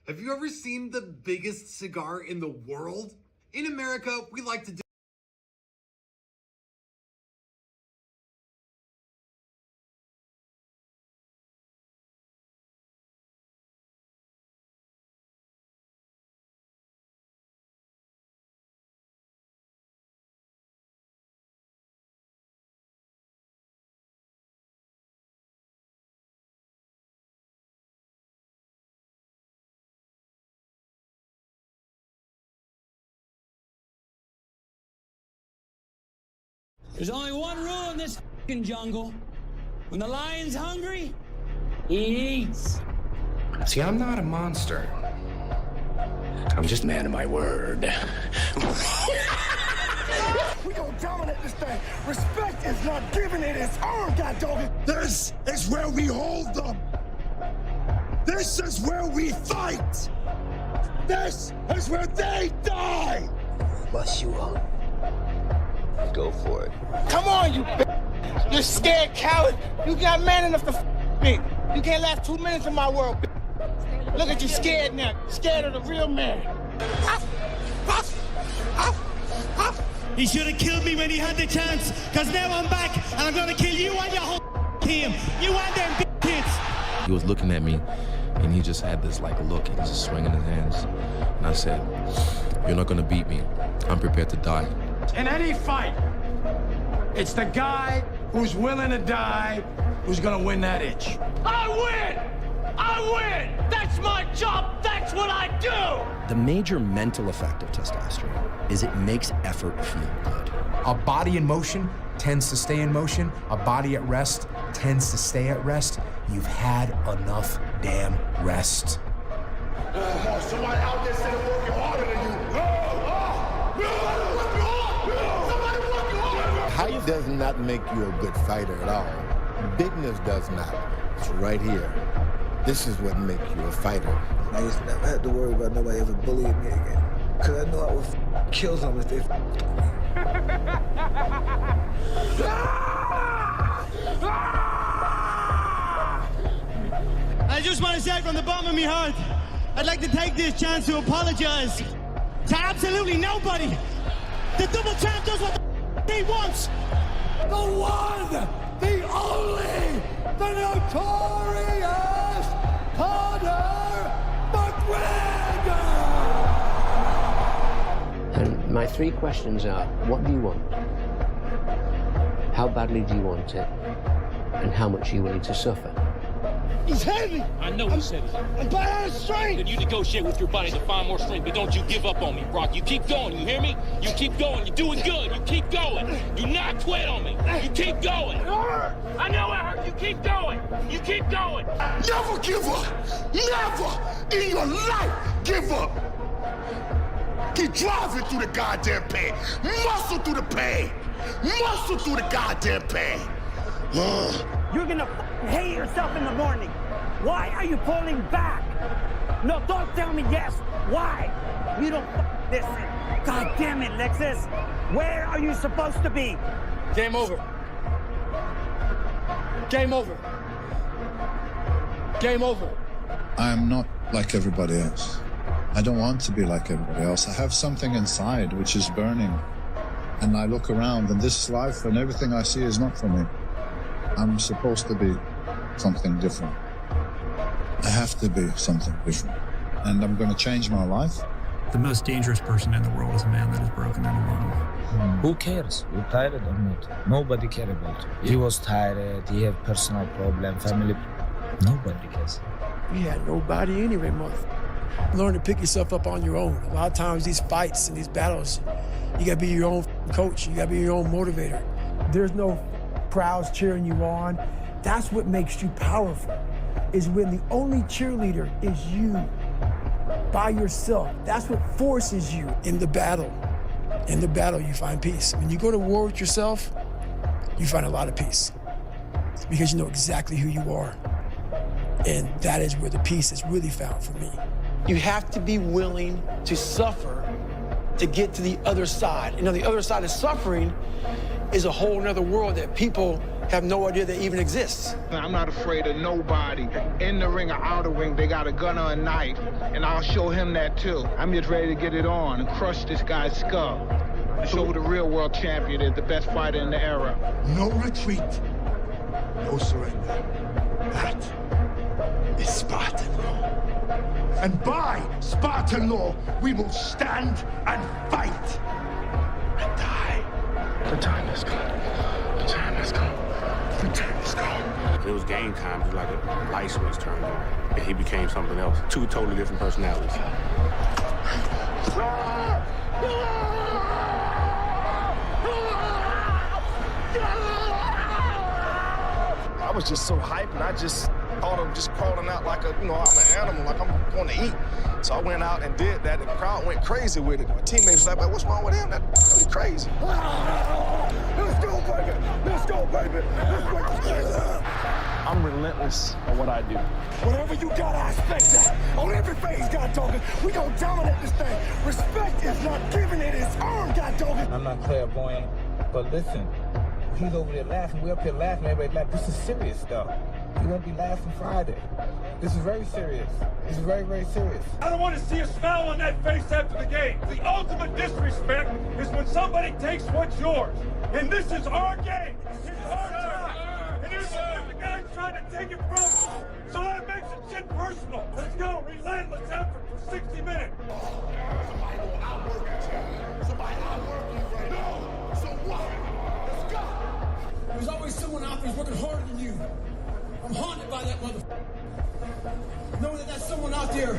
Have you ever seen the biggest cigar in the world? In America, we like to do There's only one rule in this f***ing jungle. When the lion's hungry, he eats. See, I'm not a monster. I'm just a man of my word. We gonna dominate this thing. Respect is not giving it its own, god dog it. This is where we hold them. This is where we fight. This is where they die. Bust you up. Go for it. Come on, you bitch. You're scared coward. You got man enough to me. You can't last 2 minutes in my world, bitch. Look at you scared now. Scared of the real man. He should have killed me when he had the chance, because now I'm back, and I'm going to kill you and your whole team. You and them kids. He was looking at me, and he just had this like look. He was just swinging his hands. And I said, "You're not going to beat me. I'm prepared to die." In any fight, it's the guy who's willing to die who's gonna win that itch. I win! I win! That's my job! That's what I do! The major mental effect of testosterone is it makes effort feel good. A body in motion tends to stay in motion. A body at rest tends to stay at rest. You've had enough damn rest. Somebody out there said working harder than you. Height does not make you a good fighter at all. Bigness does not. It's right here. This is what makes you a fighter. I used to never have to worry about nobody ever bullying me again. Because I know I would kill them if they with me. I just want to say from the bottom of my heart, I'd like to take this chance to apologize to absolutely nobody. The double champ does what he wants. The one, the only, the notorious Conor McGregor! And my 3 questions are, what do you want? How badly do you want it? And how much are you willing to suffer? He's heavy! I know he's heavy. I'm by out of strength! Then you negotiate with your body to find more strength, but don't you give up on me, Brock. You keep going, you hear me? You keep going, you're doing good, you keep going. Do not quit on me, you keep going. It hurt! I know it hurt, you keep going, you keep going. Never give up! Never in your life give up! Keep driving through the goddamn pain. Muscle through the pain. Muscle through the goddamn pain. You're gonna hate yourself in the morning. Why are you pulling back? No, don't tell me yes. Why? You don't listen. God damn it, Lexus. Where are you supposed to be? Game over. Game over. Game over. I'm not like everybody else. I don't want to be like everybody else. I have something inside which is burning. And I look around, and this life and everything I see is not for me. I'm supposed to be something different. I have to be something different. And I'm going to change my life. The most dangerous person in the world is a man that is broken and alone. Who cares? You're tired or not? Nobody cares about you. He was tired, he had personal problem, family. Nobody cares. We had nobody anyway, mother. Learn to pick yourself up on your own. A lot of times these fights and these battles, you gotta be your own coach. You gotta be your own motivator. There's no crowds cheering you on. That's what makes you powerful, is when the only cheerleader is you, by yourself. That's what forces you in the battle. In the battle, you find peace. When you go to war with yourself, you find a lot of peace because you know exactly who you are. And that is where the peace is really found for me. You have to be willing to suffer to get to the other side. You know, the other side of suffering is a whole nother world that people have no idea that even exists. I'm not afraid of nobody. In the ring or out of the ring, they got a gun or a knife, and I'll show him that too. I'm just ready to get it on and crush this guy's skull. And show who the real world champion is, the best fighter in the era. No retreat, no surrender. That is Spartan law. And by Spartan law, we will stand and fight and die. The time has come. The time has come. The time has come. It was game time. It was like a light switch turned on. And he became something else. Two totally different personalities. I was just so hyped, and I just thought of just crawling out like I'm an animal, like I'm going to eat. So I went out and did that, and the crowd went crazy with it. My teammates were like, what's wrong with him? That's really crazy. Let's go, baby! Let's go, baby! I'm relentless on what I do. Whatever you got, I expect that. On every phase, God dogging, we gonna dominate this thing. Respect is not given, it is earned, God dogging. I'm not clairvoyant, but listen, he's over there laughing, we're up here laughing, everybody laughing. This is serious stuff. He won't be laughing Friday. This is very serious. This is very, very serious. I don't want to see a smile on that face after the game. The ultimate disrespect is when somebody takes what's yours. And this is our game. It's our time. And here's the guy's trying to take it from us. So that makes it shit personal. Let's go. Relentless effort for 60 minutes. Somebody will outwork you. Somebody outwork you right now. So what? Let's go. There's always someone out there who's working harder than you. I'm haunted by that motherfucker. Knowing that someone out there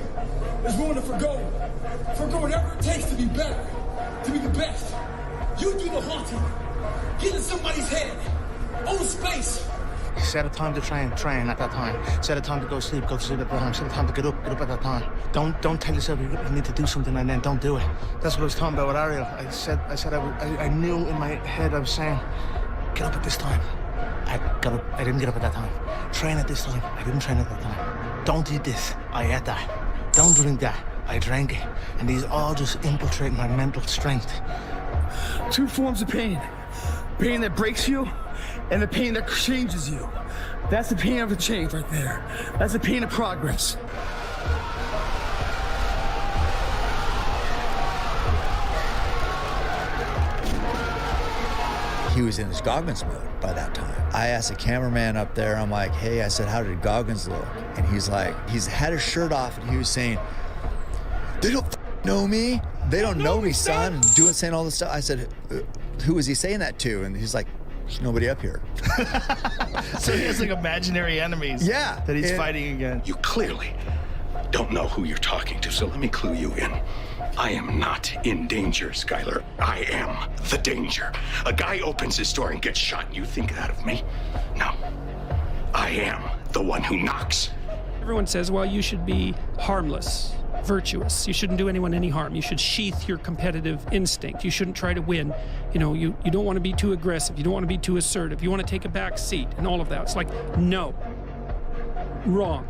is willing to forgo whatever it takes to be better, to be the best. You do the haunting. Get in somebody's head. Own space. Set a time to train at that time. Set a time to go to sleep at that time. Set a time to get up at that time. Don't tell yourself you need to do something and then don't do it. That's what I was talking about with Ariel. I knew in my head I was saying, get up at this time. I didn't get up at that time. Train at this time. I didn't train at that time. Don't eat this. I ate that. Don't drink that. I drank it. And these all just infiltrate my mental strength. Two forms of pain. Pain that breaks you and the pain that changes you. That's the pain of a change right there. That's the pain of progress. He was in his Goggins mode by that time. I asked the cameraman up there, I'm like, hey, I said, how did Goggins look? And he's like, he's had his shirt off and he was saying, they don't know me. They don't know me, son. And saying all this stuff. I said, who was he saying that to? And he's like, there's nobody up here. So he has like imaginary enemies that he's fighting against. You clearly don't know who you're talking to, so let me clue you in. I am not in danger, Skyler. I am the danger. A guy opens his door and gets shot, and you think that of me? No. I am the one who knocks. Everyone says, well, you should be harmless, virtuous. You shouldn't do anyone any harm. You should sheath your competitive instinct. You shouldn't try to win. You know, you don't want to be too aggressive. You don't want to be too assertive. You want to take a back seat and all of that. It's like, no. Wrong.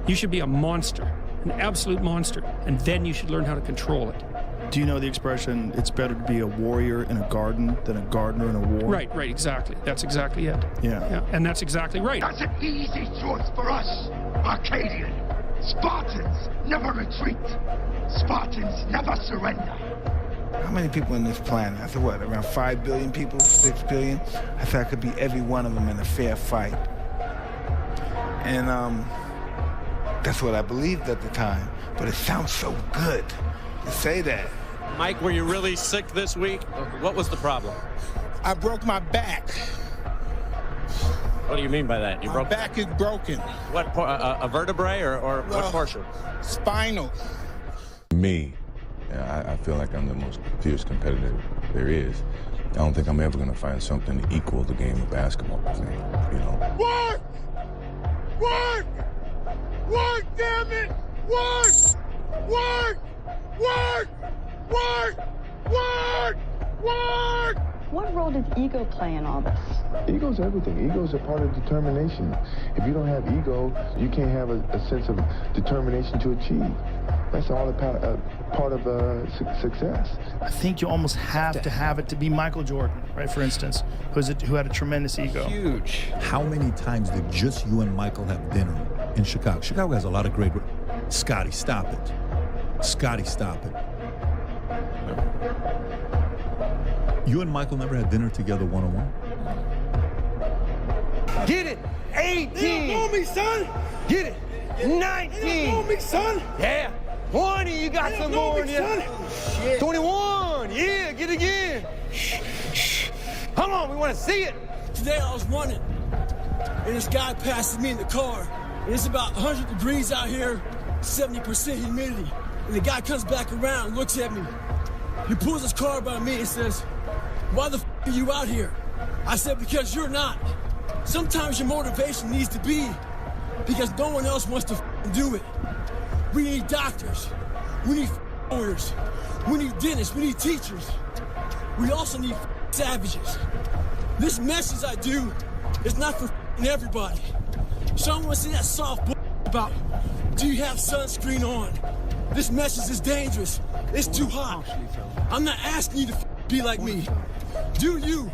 You should be a monster. An absolute monster, and then you should learn how to control it. Do you know the expression, it's better to be a warrior in a garden than a gardener in a war? Right, exactly. That's exactly it. Yeah. And that's exactly right. That's an easy choice for us, Arcadian. Spartans never retreat. Spartans never surrender. How many people on this planet? I said, what, around 5 billion people, 6 billion? I said I could beat every one of them in a fair fight. And, that's what I believed at the time, but it sounds so good to say that. Mike, were you really sick this week? What was the problem? I broke my back. What do you mean by that? My back is broken. What, a vertebrae or what portion? Spinal. Me, I feel like I'm the most fierce competitor there is. I don't think I'm ever going to find something to equal the game of basketball, you know. Work! Work! Work, damn it! Work! Work! Work! Work! Work! Work! What role does ego play in all this? Ego's everything. Ego's a part of determination. If you don't have ego, you can't have a sense of determination to achieve. That's all a part of success. I think you almost have to have it to be Michael Jordan, right, for instance, who had a tremendous ego. Huge. How many times did just you and Michael have dinner in Chicago? Chicago has a lot of great... Scotty, stop it. Scotty, stop it. You and Michael never had dinner together one-on-one? Get it! 18! You don't know me, son! Get it! 19! You don't know me, son! Yeah! 20, you got some more in you. 21, yeah, get it again. Come on, we want to see it. Today I was running, and this guy passes me in the car, and it's about 100 degrees out here, 70% humidity. And the guy comes back around, looks at me. He pulls his car by me and says, "Why the f are you out here?" I said, "Because you're not." Sometimes your motivation needs to be because no one else wants to do it. We need doctors. We need lawyers. We need dentists. We need teachers. We also need savages. This message I do is not for everybody. So I want to see that soft about, do you have sunscreen on? This message is dangerous. It's too hot. I'm not asking you to be like me. Do you?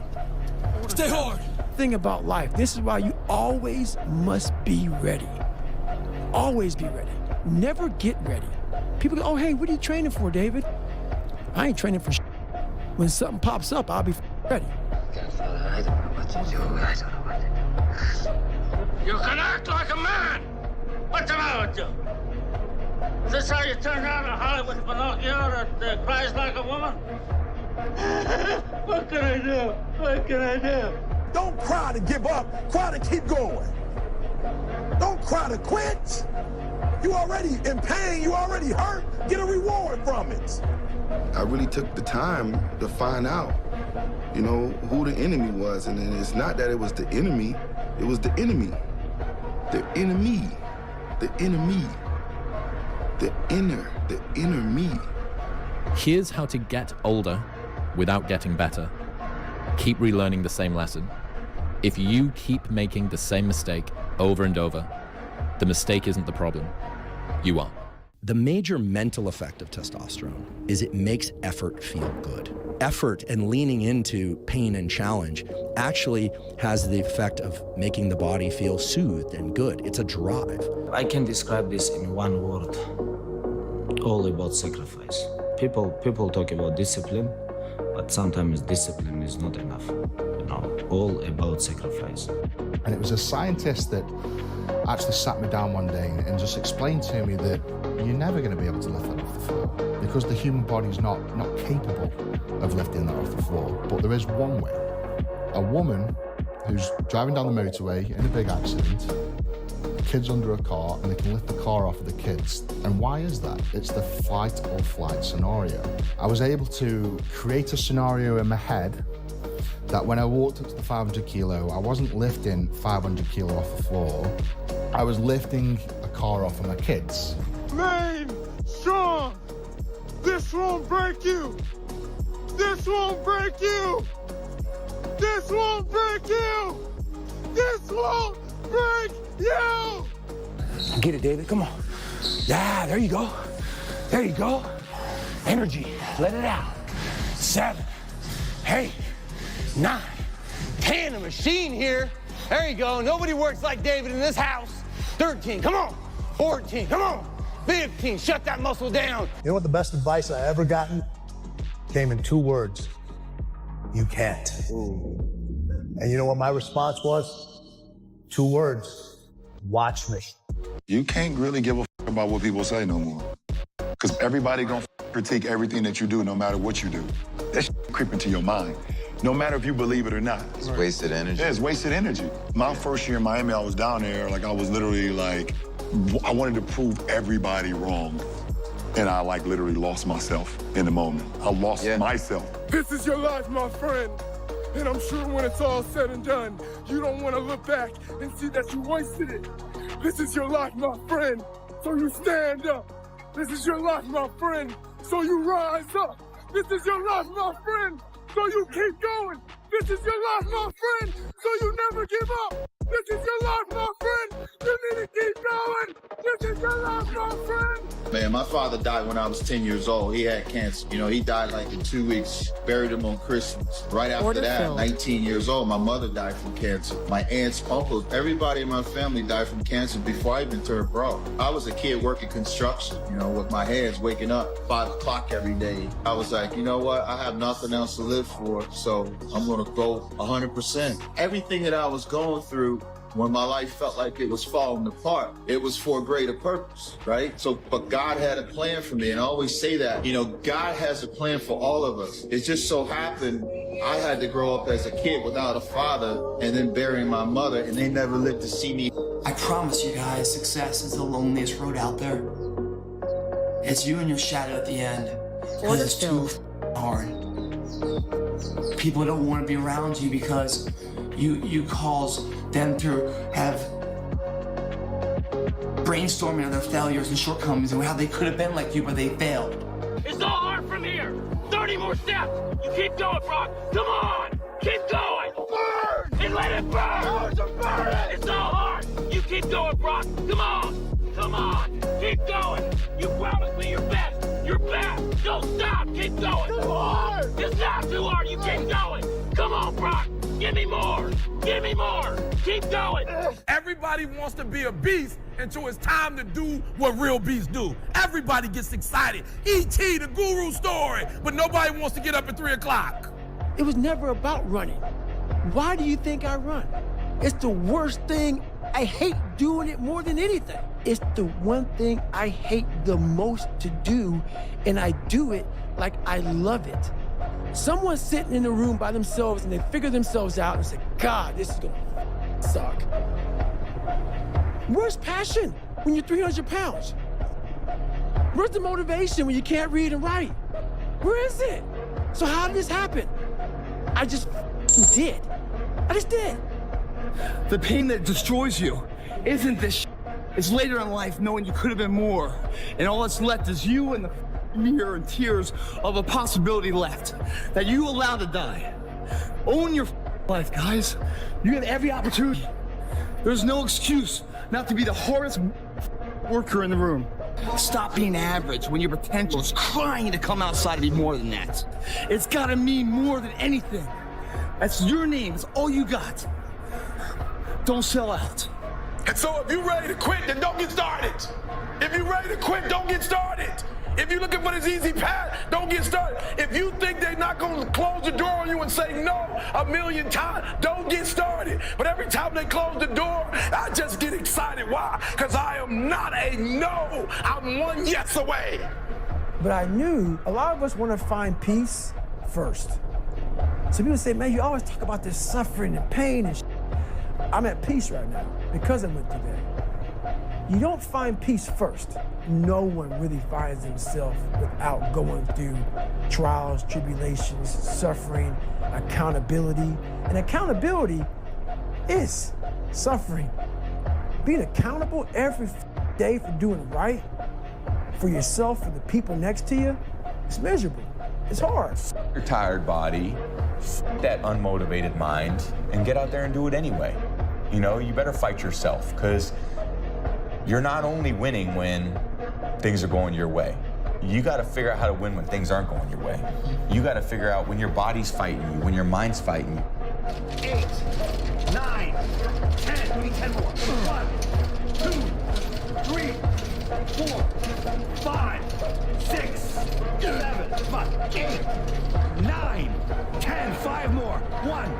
Stay hard. Thing about life, this is why you always must be ready. Always be ready. Never get ready. People go, "Oh, hey, what are you training for, David?" I ain't training for shit. When something pops up, I'll be ready. You can act like a man! What's the matter with you? Is this how you turn out a Hollywood Pinocchio that cries like a woman? What can I do? What can I do? Don't cry to give up. Cry to keep going. Don't cry to quit. You already in pain. You already hurt. Get a reward from it. I really took the time to find out, you know, who the enemy was. And then it's not that it was the enemy. It was the enemy. The enemy. The enemy. The inner me. Here's how to get older without getting better. Keep relearning the same lesson. If you keep making the same mistake over and over, the mistake isn't the problem. You are. The major mental effect of testosterone is it makes effort feel good. Effort and leaning into pain and challenge actually has the effect of making the body feel soothed and good. It's a drive. I can describe this in one word. All about sacrifice. People talk about discipline, but sometimes discipline is not enough. You know, all about sacrifice. And it was a scientist that actually sat me down one day and just explained to me that you're never going to be able to lift that off the floor because the human body is not capable of lifting that off the floor. But there is one way. A woman who's driving down the motorway in a big accident, kids under a car, and they can lift the car off of the kids. And why is that? It's the fight or flight scenario. I was able to create a scenario in my head that when I walked up to the 500 kilo, I wasn't lifting 500 kilo off the floor. I was lifting a car off of my kids. Lane, strong. This won't break you. This won't break you. This won't break you. This won't break you. Get it, David, come on. Yeah, there you go. There you go. Energy, let it out. 7, 8, 9, 10, a machine here. There you go, nobody works like David in this house. 13, come on. 14, come on. 15, shut that muscle down. You know what the best advice I ever gotten? Came in 2 words. You can't. And you know what my response was? 2 words. Watch me. You can't really give a about what people say no more. Because everybody gonna critique everything that you do, no matter what you do. That creep into your mind, no matter if you believe it or not. It's wasted energy. Yeah, it's wasted energy. My first year in Miami, I was down there, like I was literally like, I wanted to prove everybody wrong. And I like literally lost myself in the moment. I lost myself. This is your life, my friend. And I'm sure when it's all said and done, you don't want to look back and see that you wasted it. This is your life, my friend, so you stand up. This is your life, my friend, so you rise up. This is your life, my friend, so you keep going. This is your life, my friend, so you never give up. This is your life, my friend. You need to keep going. This is your life, my friend. Man, my father died when I was 10 years old. He had cancer. You know, he died like in 2 weeks. Buried him on Christmas. Right after that, 19 years old, my mother died from cancer. My aunts, uncles, everybody in my family died from cancer before I even turned pro. I was a kid working construction, you know, with my hands, waking up 5 o'clock every day. I was like, you know what? I have nothing else to live for, so I'm going to go 100%. Everything that I was going through, when my life felt like it was falling apart, it was for a greater purpose, right? So, but God had a plan for me, and I always say that, you know, God has a plan for all of us. It just so happened I had to grow up as a kid without a father and then burying my mother, and they never lived to see me. I promise you guys, success is the loneliest road out there. It's you and your shadow at the end. Because it's too hard. People don't want to be around you because you cause them to have brainstorming of their failures and shortcomings and how they could have been like you, but they failed. It's all hard from here. 30 more steps. You keep going, Brock. Come on. Keep going. Burn. And let it burn. Burn. It's all hard. You keep going, Brock. Come on. Come on. Keep going. You promised me your best. Your best. Don't stop. Keep going. Too hard. It's not too hard. You keep going. Come on, Brock. Give me more. Give me more. Keep going. Everybody wants to be a beast until it's time to do what real beasts do. Everybody gets excited. E.T., the guru story, but nobody wants to get up at 3 o'clock. It was never about running. Why do you think I run? It's the worst thing. I hate doing it more than anything. It's the one thing I hate the most to do, and I do it like I love it. Someone's sitting in a room by themselves and they figure themselves out and say, God, this is gonna suck. Where's passion when you're 300 pounds? Where's the motivation when you can't read and write? Where is it? So how did this happen? I just did. I just did. The pain that destroys you isn't this shit. It's later in life knowing you could have been more. And all that's left is you and the mirror and tears of a possibility left that you allowed to die. Own your life, guys. You have every opportunity. There's no excuse not to be the hardest worker in the room. Stop being average when your potential is crying to come outside and be more than that. It's gotta mean more than anything. That's your name. It's all you got. Don't sell out. And so if you're ready to quit, then don't get started. If you're ready to quit, don't get started. If you're looking for this easy path, don't get started. If you think they're not going to close the door on you and say no 1,000,000 times, don't get started. But every time they close the door, I just get excited. Why? Because I am not a no. I'm one yes away. But I knew a lot of us want to find peace first. So people say, man, you always talk about this suffering and pain and I'm at peace right now because I went through that. You don't find peace first. No one really finds himself without going through trials, tribulations, suffering, accountability. And accountability is suffering. Being accountable every day for doing right for yourself, for the people next to you, it's miserable. It's hard. Your tired body, that unmotivated mind, and get out there and do it anyway. You know, you better fight yourself, because you're not only winning when things are going your way. You got to figure out how to win when things aren't going your way. You got to figure out when your body's fighting you, when your mind's fighting you. 8, 9, 10. We need 10 more. 1, 2, 3, 4, 5, 6, 7, 8, 9, 10. 5 more. 1,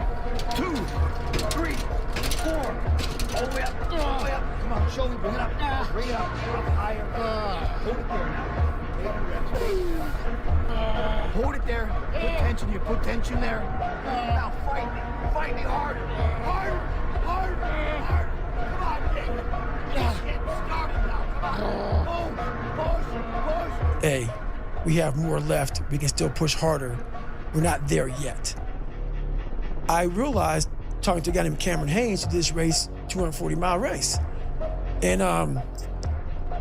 2, 3, 4. All the way up. All the way up. Come on, show me. Bring it up. Bring it up. Up higher. Hold it there now. Hold it there. Put tension. You put tension there. Now fight me. Fight me harder. Harder. Harder. Harder. Come on, Nick. Just get started now. Come on. Push. Push. Hey, we have more left. We can still push harder. We're not there yet. I realized, talking to a guy named Cameron Haynes who did this race, 240-mile race. And I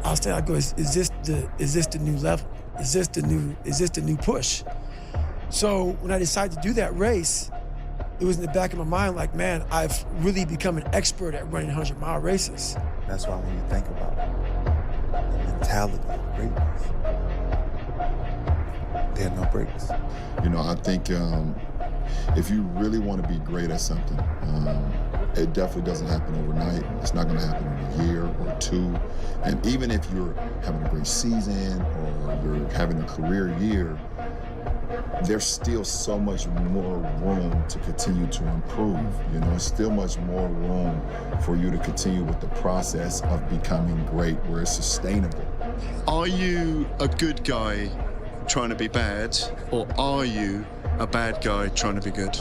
was saying, I go, is this the new level? Is this the new push? So when I decided to do that race, it was in the back of my mind like, man, I've really become an expert at running 100-mile races. That's why when you think about the mentality of greatness, there are no breaks. You know, I think if you really want to be great at something, it definitely doesn't happen overnight. It's not going to happen in a year or two. And even if you're having a great season or you're having a career year, there's still so much more room to continue to improve. You know, there's still much more room for you to continue with the process of becoming great where it's sustainable. Are you a good guy trying to be bad, or are you a bad guy trying to be good?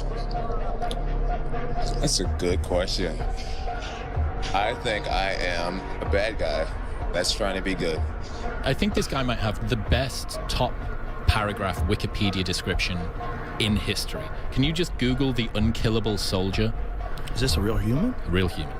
That's a good question. I think I am a bad guy that's trying to be good. I think this guy might have the best top paragraph Wikipedia description in history. Can you just Google the unkillable soldier? Is this a real human? Real human.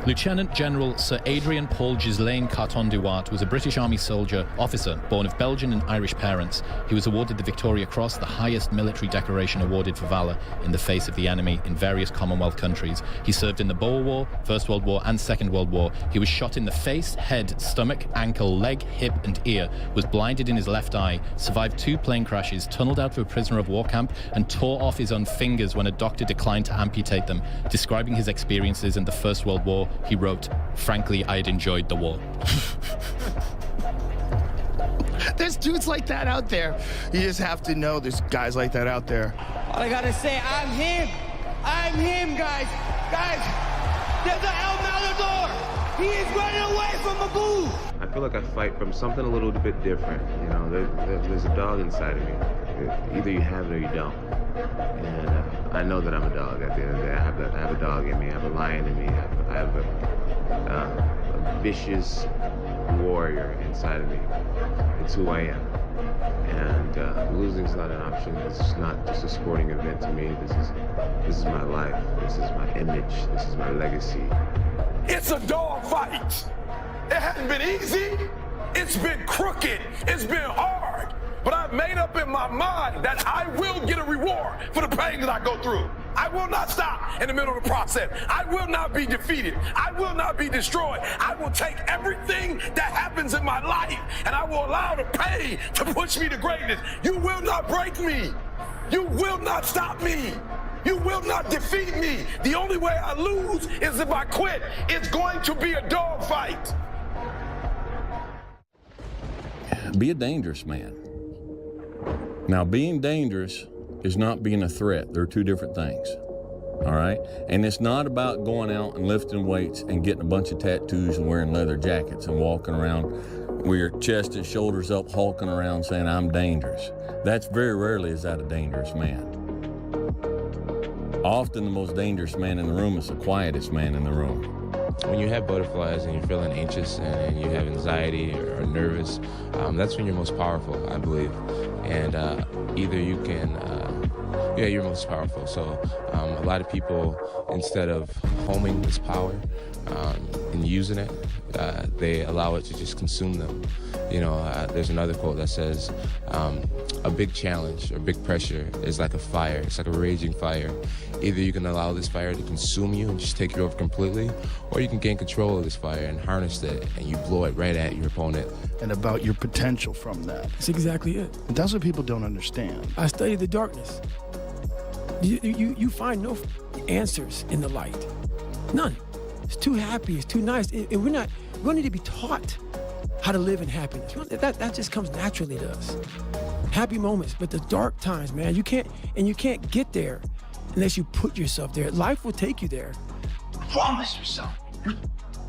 Lieutenant General Sir Adrian Paul Ghislaine Carton-Duart was a British Army soldier, officer, born of Belgian and Irish parents. He was awarded the Victoria Cross, the highest military decoration awarded for valor in the face of the enemy in various Commonwealth countries. He served in the Boer War, First World War, and Second World War. He was shot in the face, head, stomach, ankle, leg, hip, and ear, was blinded in his left eye, survived 2 plane crashes, tunneled out of a prisoner of war camp, and tore off his own fingers when a doctor declined to amputate them. Describing his experiences in the First World War, he wrote, "Frankly, I'd enjoyed the war." There's dudes like that out there. You just have to know there's guys like that out there. All I gotta say, I'm him. I'm him, guys. Guys, there's an El Matador. He is running away from a boo. I feel like I fight from something a little bit different. You know, there's a dog inside of me. Either you have it or you don't. And I know that I'm a dog at the end of the day. I have a dog in me. I have a lion in me. I have a vicious warrior inside of me. It's who I am. And losing's not an option. It's not just a sporting event to me. This is my life. This is my image. This is my legacy. It's a dog fight. It hasn't been easy. It's been crooked. It's been hard. But I've made up in my mind that I will get a reward for the pain that I go through. I will not stop in the middle of the process. I will not be defeated. I will not be destroyed. I will take everything that happens in my life and I will allow the pain to push me to greatness. You will not break me. You will not stop me. You will not defeat me. The only way I lose is if I quit. It's going to be a dog fight. Be a dangerous man. Now, being dangerous is not being a threat. They're 2 different things, all right? And it's not about going out and lifting weights and getting a bunch of tattoos and wearing leather jackets and walking around with your chest and shoulders up, hulking around saying, I'm dangerous. That's very rarely is that a dangerous man. Often the most dangerous man in the room is the quietest man in the room. When you have butterflies and you're feeling anxious and you have anxiety or nervous, that's when you're most powerful, I believe. And either you can, you're most powerful. So a lot of people, instead of homing this power and using it, they allow it to just consume them. You know, there's another quote that says, a big challenge or big pressure is like a fire. It's like a raging fire. Either you can allow this fire to consume you and just take you over completely, or you can gain control of this fire and harness it, and you blow it right at your opponent. And about your potential from that. That's exactly it. And that's what people don't understand. I study the darkness. You find no answers in the light. None. It's too happy. It's too nice. And we don't need to be taught how to live in happiness. That just comes naturally to us. Happy moments, but the dark times, man, you can't get there unless you put yourself there. Life will take you there. Promise yourself. You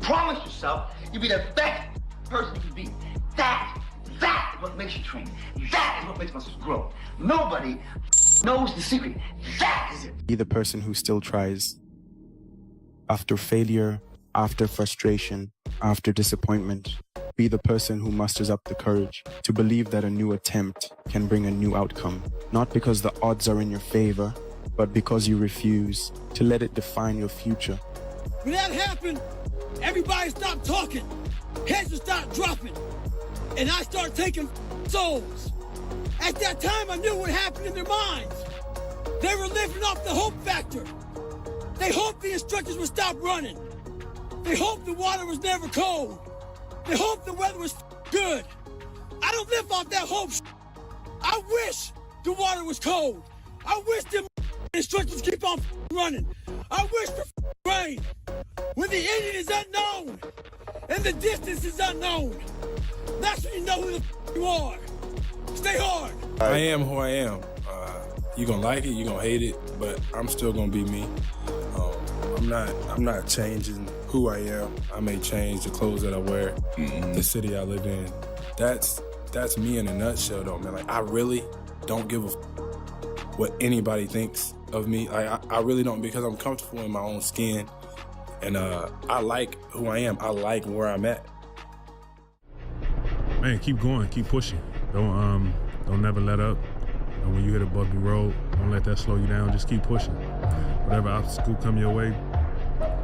promise yourself you'll be the best person you can be. That is what makes you train. That is what makes muscles grow. Nobody knows the secret. That is it. Be the person who still tries. After failure, after frustration, after disappointment, be the person who musters up the courage to believe that a new attempt can bring a new outcome, not because the odds are in your favor, but because you refuse to let it define your future. When that happened, everybody stopped talking. Heads would start dropping. And I started taking souls. At that time, I knew what happened in their minds. They were living off the hope factor. They hoped the instructors would stop running. They hoped the water was never cold. They hoped the weather was good. I don't live off that hope. I wish the water was cold. I wish the instructors keep on running. I wish for rain. When the Indian is unknown and the distance is unknown, that's when you know who the you are. Stay hard. I am who I am. You gonna like it, you gonna hate it, but I'm still gonna be me. I'm not changing who I am. I may change the clothes that I wear, the city I live in. That's me in a nutshell, though, man. Like, I really don't give a what anybody thinks of me. I really don't, because I'm comfortable in my own skin, and I like who I am. I like where I'm at. Man, keep going, keep pushing. Don't never let up. And when you hit a bumpy road, don't let that slow you down. Just keep pushing. Whatever obstacle come your way,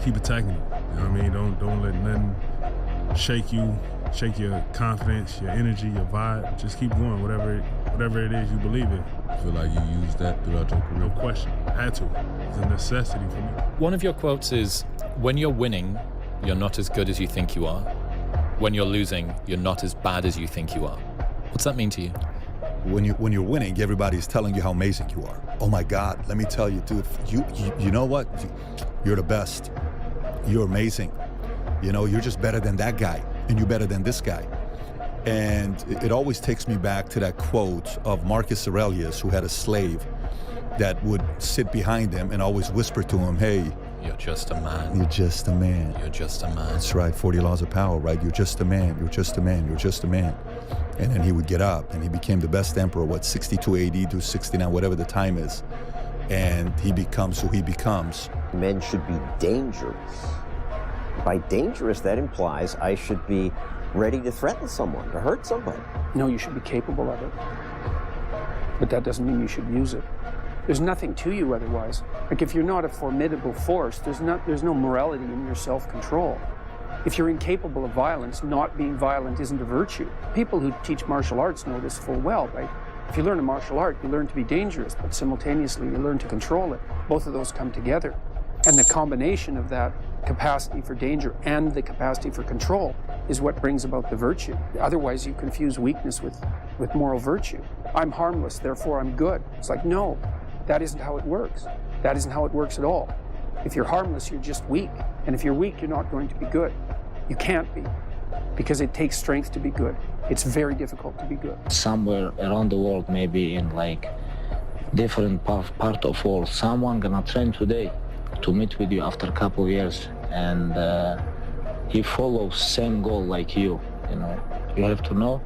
keep attacking it. You know what I mean? Don't let nothing shake you, shake your confidence, your energy, your vibe. Just keep going. Whatever it is you believe in. I feel like you used that throughout your career. No question. I had to. It's a necessity for me. One of your quotes is, when you're winning, you're not as good as you think you are. When you're losing, you're not as bad as you think you are. What's that mean to you? When you're winning, everybody's telling you how amazing you are. Oh my God, let me tell you, dude, you know what? You're the best. You're amazing. You know, you're just better than that guy, and you're better than this guy. And it always takes me back to that quote of Marcus Aurelius, who had a slave that would sit behind him and always whisper to him, hey, you're just a man. You're just a man. You're just a man. That's right, 40 laws of power, right? You're just a man. You're just a man. You're just a man. And then he would get up, and he became the best emperor, 62 AD to 69, whatever the time is. And he becomes who he becomes. Men should be dangerous. By dangerous, that implies I should be ready to threaten someone, to hurt somebody. No, you should be capable of it. But that doesn't mean you should use it. There's nothing to you otherwise. Like, if you're not a formidable force, there's no morality in your self-control. If you're incapable of violence, not being violent isn't a virtue. People who teach martial arts know this full well, right? If you learn a martial art, you learn to be dangerous, but simultaneously you learn to control it. Both of those come together. And the combination of that capacity for danger and the capacity for control is what brings about the virtue. Otherwise, you confuse weakness with moral virtue. I'm harmless, therefore I'm good. It's like, no, that isn't how it works. That isn't how it works at all. If you're harmless, you're just weak. And if you're weak, you're not going to be good. You can't be, because it takes strength to be good. It's very difficult to be good. Somewhere around the world, maybe in like different part of world, someone gonna train today to meet with you after a couple of years, and he follows same goal like you. You know, you have to know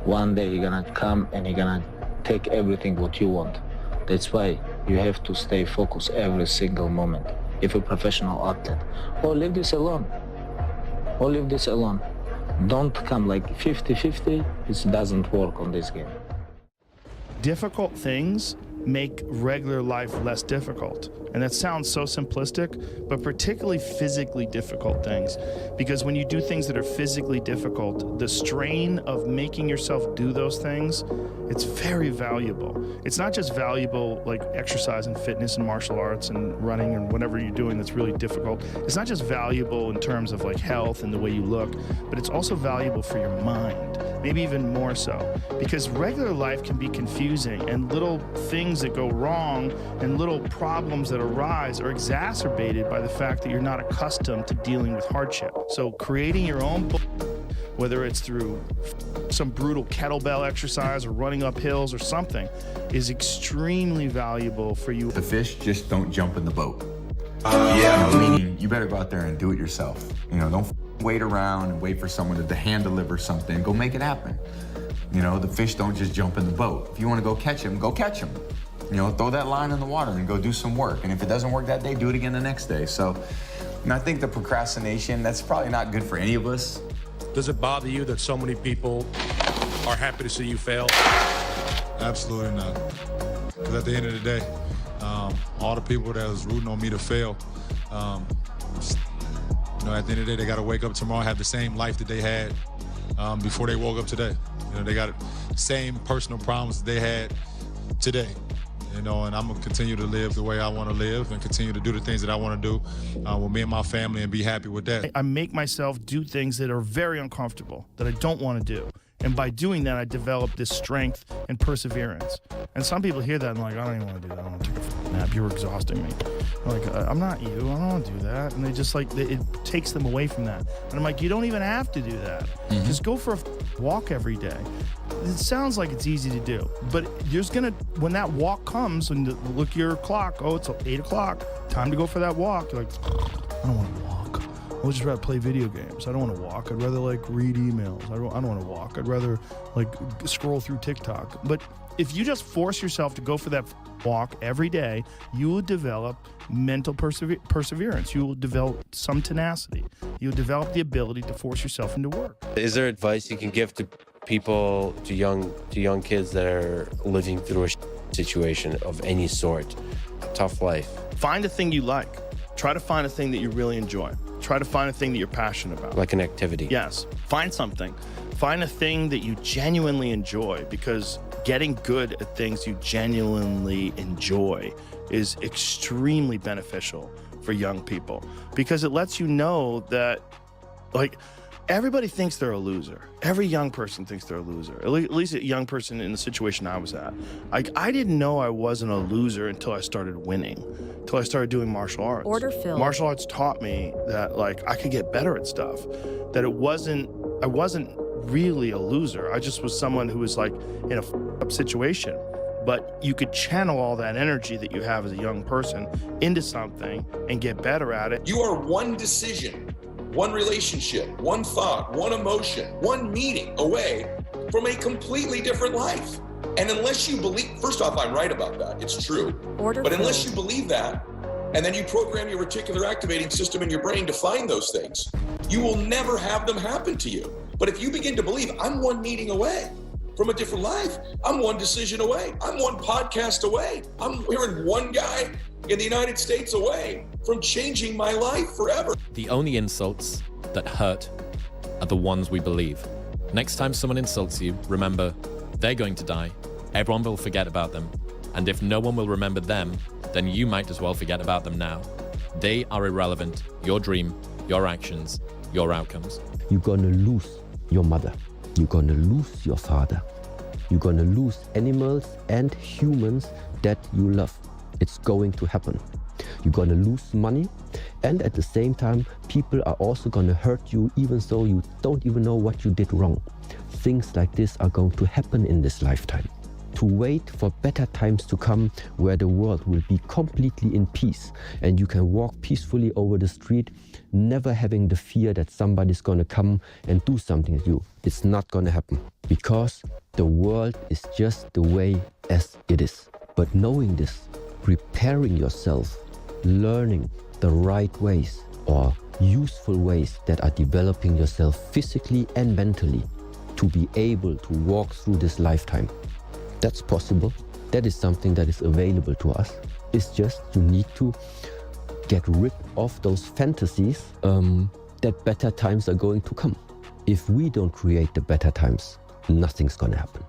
one day he gonna come and he gonna take everything what you want. That's why you have to stay focused every single moment. If you're a professional athlete, or leave this alone. Or leave this alone. Don't come like 50-50. It doesn't work on this game. Difficult things make regular life less difficult. And that sounds so simplistic, but particularly physically difficult things. Because when you do things that are physically difficult, the strain of making yourself do those things, it's very valuable. It's not just valuable like exercise and fitness and martial arts and running and whatever you're doing that's really difficult. It's not just valuable in terms of like health and the way you look, but it's also valuable for your mind, maybe even more so. Because regular life can be confusing, and little things that go wrong and little problems that arise are exacerbated by the fact that you're not accustomed to dealing with hardship. So creating your own, whether it's through some brutal kettlebell exercise or running up hills or something, is extremely valuable for you. The fish just don't jump in the boat. Meaning you better go out there and do it yourself. You know, don't wait around and wait for someone to hand deliver something. Go make it happen. You know, the fish don't just jump in the boat. If you want to go catch them, go catch them. You know, throw that line in the water and go do some work. And if it doesn't work that day, do it again the next day. So, and I think the procrastination, that's probably not good for any of us. Does it bother you that so many people are happy to see you fail? Absolutely not. Because at the end of the day, all the people that was rooting on me to fail, you know, at the end of the day, they got to wake up tomorrow and have the same life that they had before they woke up today. You know, they got the same personal problems that they had today. you know, and I'm gonna continue to live the way I want to live and continue to do the things that I want to do with me and my family and be happy with that. I make myself do things that are very uncomfortable, that I don't want to do. And by doing that, I develop this strength and perseverance. And some people hear that and like, I don't even want to do that. I don't want to take a fucking nap. You're exhausting me. I'm like, I'm not you. I don't want to do that. And they just like, it takes them away from that. And I'm like, you don't even have to do that. Mm-hmm. Just go for a walk every day. It sounds like it's easy to do, but there's gonna, when that walk comes and look at your clock, oh, it's 8 o'clock, time to go for that walk. You're like, I don't want to walk. I would just rather play video games. I don't want to walk. I'd rather like read emails. I don't want to walk. I'd rather like scroll through TikTok. But if you just force yourself to go for that walk every day, you will develop mental perseverance. You will develop some tenacity. You'll develop the ability to force yourself into work. Is there advice you can give to people, to young kids that are living through a situation of any sort, a tough life? Find a thing you like. Try to find a thing that you really enjoy. Try to find a thing that you're passionate about. Like an activity. Yes. Find something. Find a thing that you genuinely enjoy, because getting good at things you genuinely enjoy is extremely beneficial for young people, because it lets you know that, like, everybody thinks they're a loser. Every young person thinks they're a loser. At least a young person in the situation I was at. Like, I didn't know I wasn't a loser until I started winning, until I started doing martial arts. Order filled. Martial arts taught me that, like, I could get better at stuff. That I wasn't really a loser. I just was someone who was like in a up situation. But you could channel all that energy that you have as a young person into something and get better at it. You are one decision, one relationship, one thought, one emotion, one meeting away from a completely different life. And unless you believe, first off, I'm right about that. It's true. But unless you believe that, and then you program your reticular activating system in your brain to find those things, you will never have them happen to you. But if you begin to believe, I'm one meeting away from a different life, I'm one decision away, I'm one podcast away, I'm hearing one guy in the United States away from changing my life forever. The only insults that hurt are the ones we believe. Next time someone insults you, remember, they're going to die. Everyone will forget about them. And if no one will remember them, then you might as well forget about them now. They are irrelevant. Your dream, your actions, your outcomes. You're gonna lose your mother. You're gonna lose your father. You're gonna lose animals and humans that you love. It's going to happen. You're gonna lose money, and at the same time, people are also gonna hurt you even though you don't even know what you did wrong. Things like this are going to happen in this lifetime. To wait for better times to come where the world will be completely in peace and you can walk peacefully over the street, never having the fear that somebody's gonna come and do something to you. It's not gonna happen, because the world is just the way as it is. But knowing this, preparing yourself, learning the right ways or useful ways that are developing yourself physically and mentally to be able to walk through this lifetime. That's possible. That is something that is available to us. It's just you need to get rid of those fantasies that better times are going to come. If we don't create the better times, nothing's gonna happen.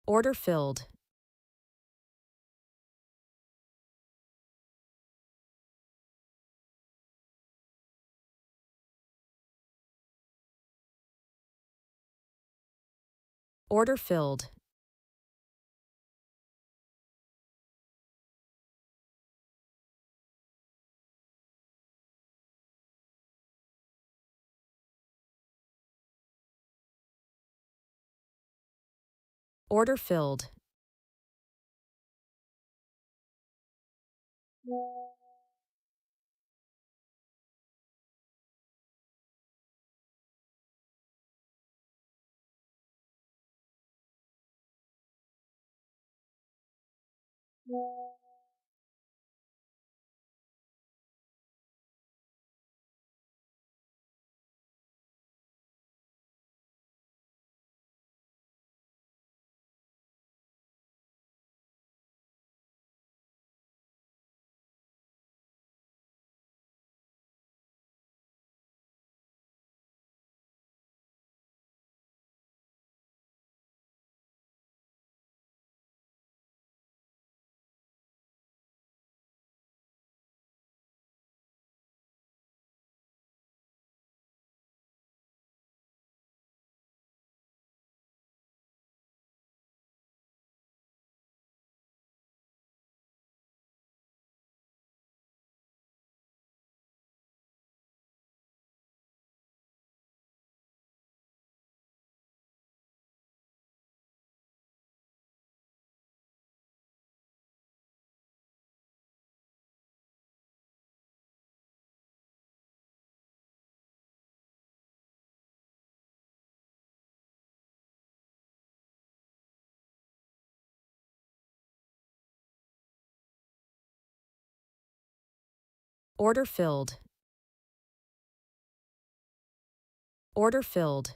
Order filled. Order filled. Order filled. Order filled. Order filled.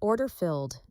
Order filled.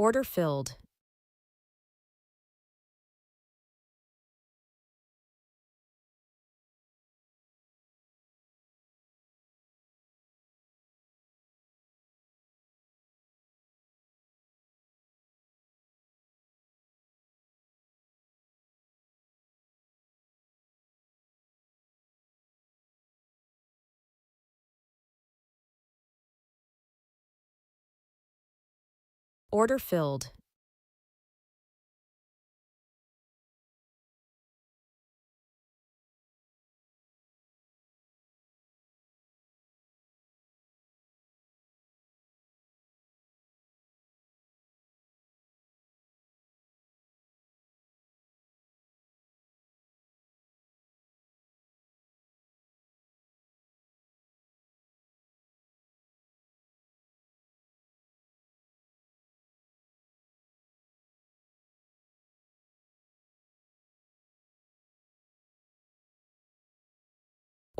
Order filled. Order filled.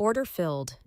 Order filled.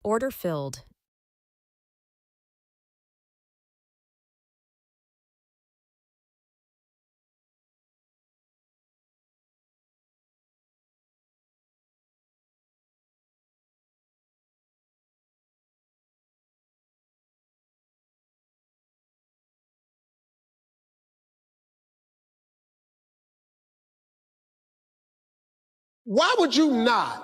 Order filled. Why would you not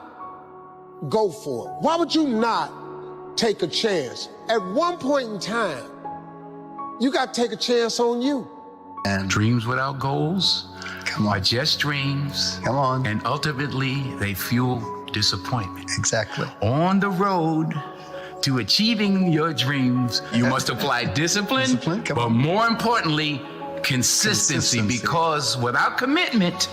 go for it? Why would you not take a chance? At one point in time, you got to take a chance on you. And dreams without goals are just dreams. Come on. And ultimately, they fuel disappointment. Exactly. On the road to achieving your dreams, you must apply discipline, but more importantly, consistency. Because without commitment,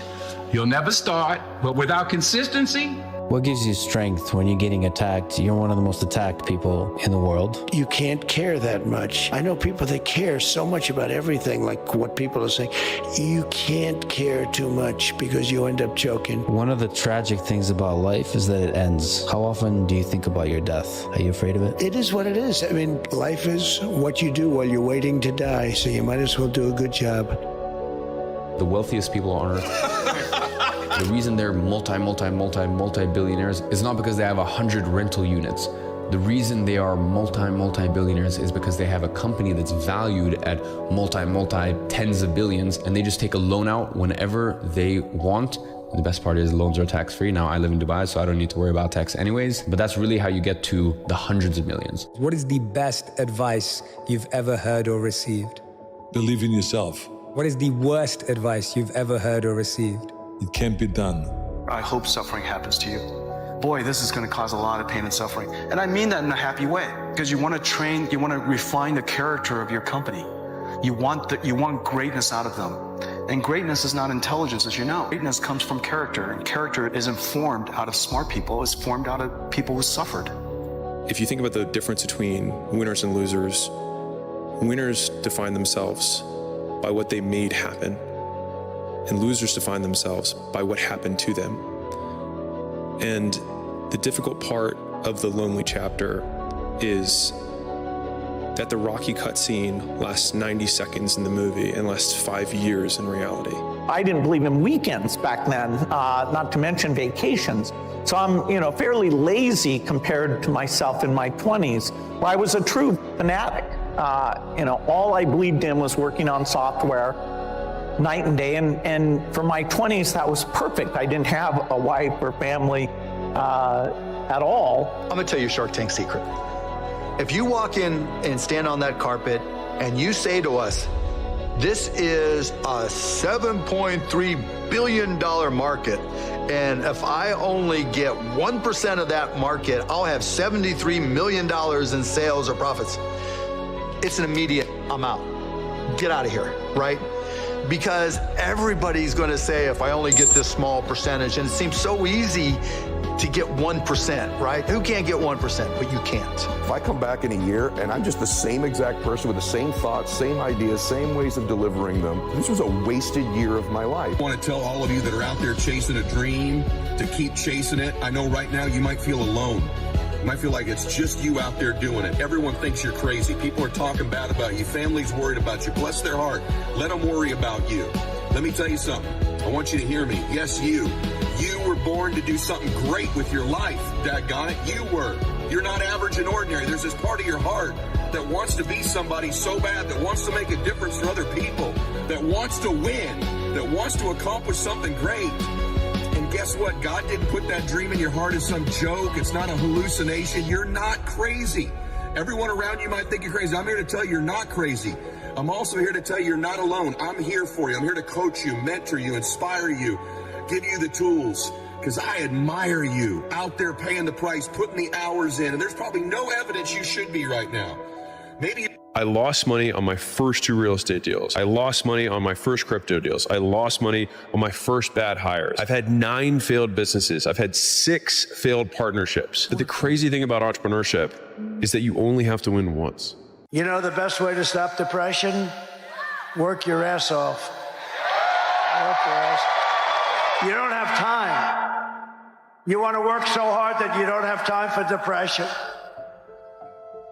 you'll never start, but without consistency. What gives you strength when you're getting attacked? You're one of the most attacked people in the world. You can't care that much. I know people that care so much about everything, like what people are saying. You can't care too much because you end up choking. One of the tragic things about life is that it ends. How often do you think about your death? Are you afraid of it? It is what it is. I mean, life is what you do while you're waiting to die, so you might as well do a good job. The wealthiest people on earth, the reason they're multi-billionaires is not because they have 100 rental units. The reason they are multi-billionaires is because they have a company that's valued at tens of billions, and they just take a loan out whenever they want. And the best part is loans are tax-free. Now I live in Dubai, so I don't need to worry about tax anyways, but that's really how you get to the hundreds of millions. What is the best advice you've ever heard or received? Believe in yourself. What is the worst advice you've ever heard or received? It can't be done. I hope suffering happens to you. Boy, this is going to cause a lot of pain and suffering. And I mean that in a happy way, because you want to train, you want to refine the character of your company. You want greatness out of them. And greatness is not intelligence, as you know. Greatness comes from character, and character isn't formed out of smart people, it's formed out of people who suffered. If you think about the difference between winners and losers, winners define themselves by what they made happen, and losers define themselves by what happened to them. And the difficult part of the lonely chapter is that the Rocky cutscene lasts 90 seconds in the movie and lasts 5 years in reality. I didn't believe in weekends back then, not to mention vacations. So I'm, fairly lazy compared to myself in my 20s, where I was a true fanatic. All I believed in was working on software night and day, and for my 20s, that was perfect. I didn't have a wife or family at all. I'm gonna tell you a Shark Tank secret. If you walk in and stand on that carpet and you say to us, this is a $7.3 billion market, and if I only get 1% of that market, I'll have $73 million in sales or profits. It's an immediate, I'm out. Get out of here, right? Because everybody's going to say, if I only get this small percentage, and it seems so easy to get 1%, right? Who can't get 1%? But you can't. If I come back in a year and I'm just the same exact person with the same thoughts, same ideas, same ways of delivering them, this was a wasted year of my life. I want to tell all of you that are out there chasing a dream to keep chasing it. I know right now you might feel alone. You might feel like it's just you out there doing it. Everyone thinks you're crazy. People are talking bad about you. Family's worried about you. Bless their heart. Let them worry about you. Let me tell you something. I want you to hear me. Yes, you. You were born to do something great with your life, daggone it. You were. You're not average and ordinary. There's this part of your heart that wants to be somebody so bad, that wants to make a difference for other people, that wants to win, that wants to accomplish something great. And guess what? God didn't put that dream in your heart as some joke. It's not a hallucination. You're not crazy. Everyone around you might think you're crazy. I'm here to tell you you're not crazy. I'm also here to tell you you're not alone. I'm here for you. I'm here to coach you, mentor you, inspire you, give you the tools, because I admire you out there paying the price, putting the hours in, and there's probably no evidence you should be right now. Maybe I lost money on my first 2 real estate deals. I lost money on my first crypto deals. I lost money on my first bad hires. I've had 9 failed businesses. I've had 6 failed partnerships. But the crazy thing about entrepreneurship is that you only have to win once. You know the best way to stop depression? Work your ass off. Work your ass. You don't have time. You want to work so hard that you don't have time for depression.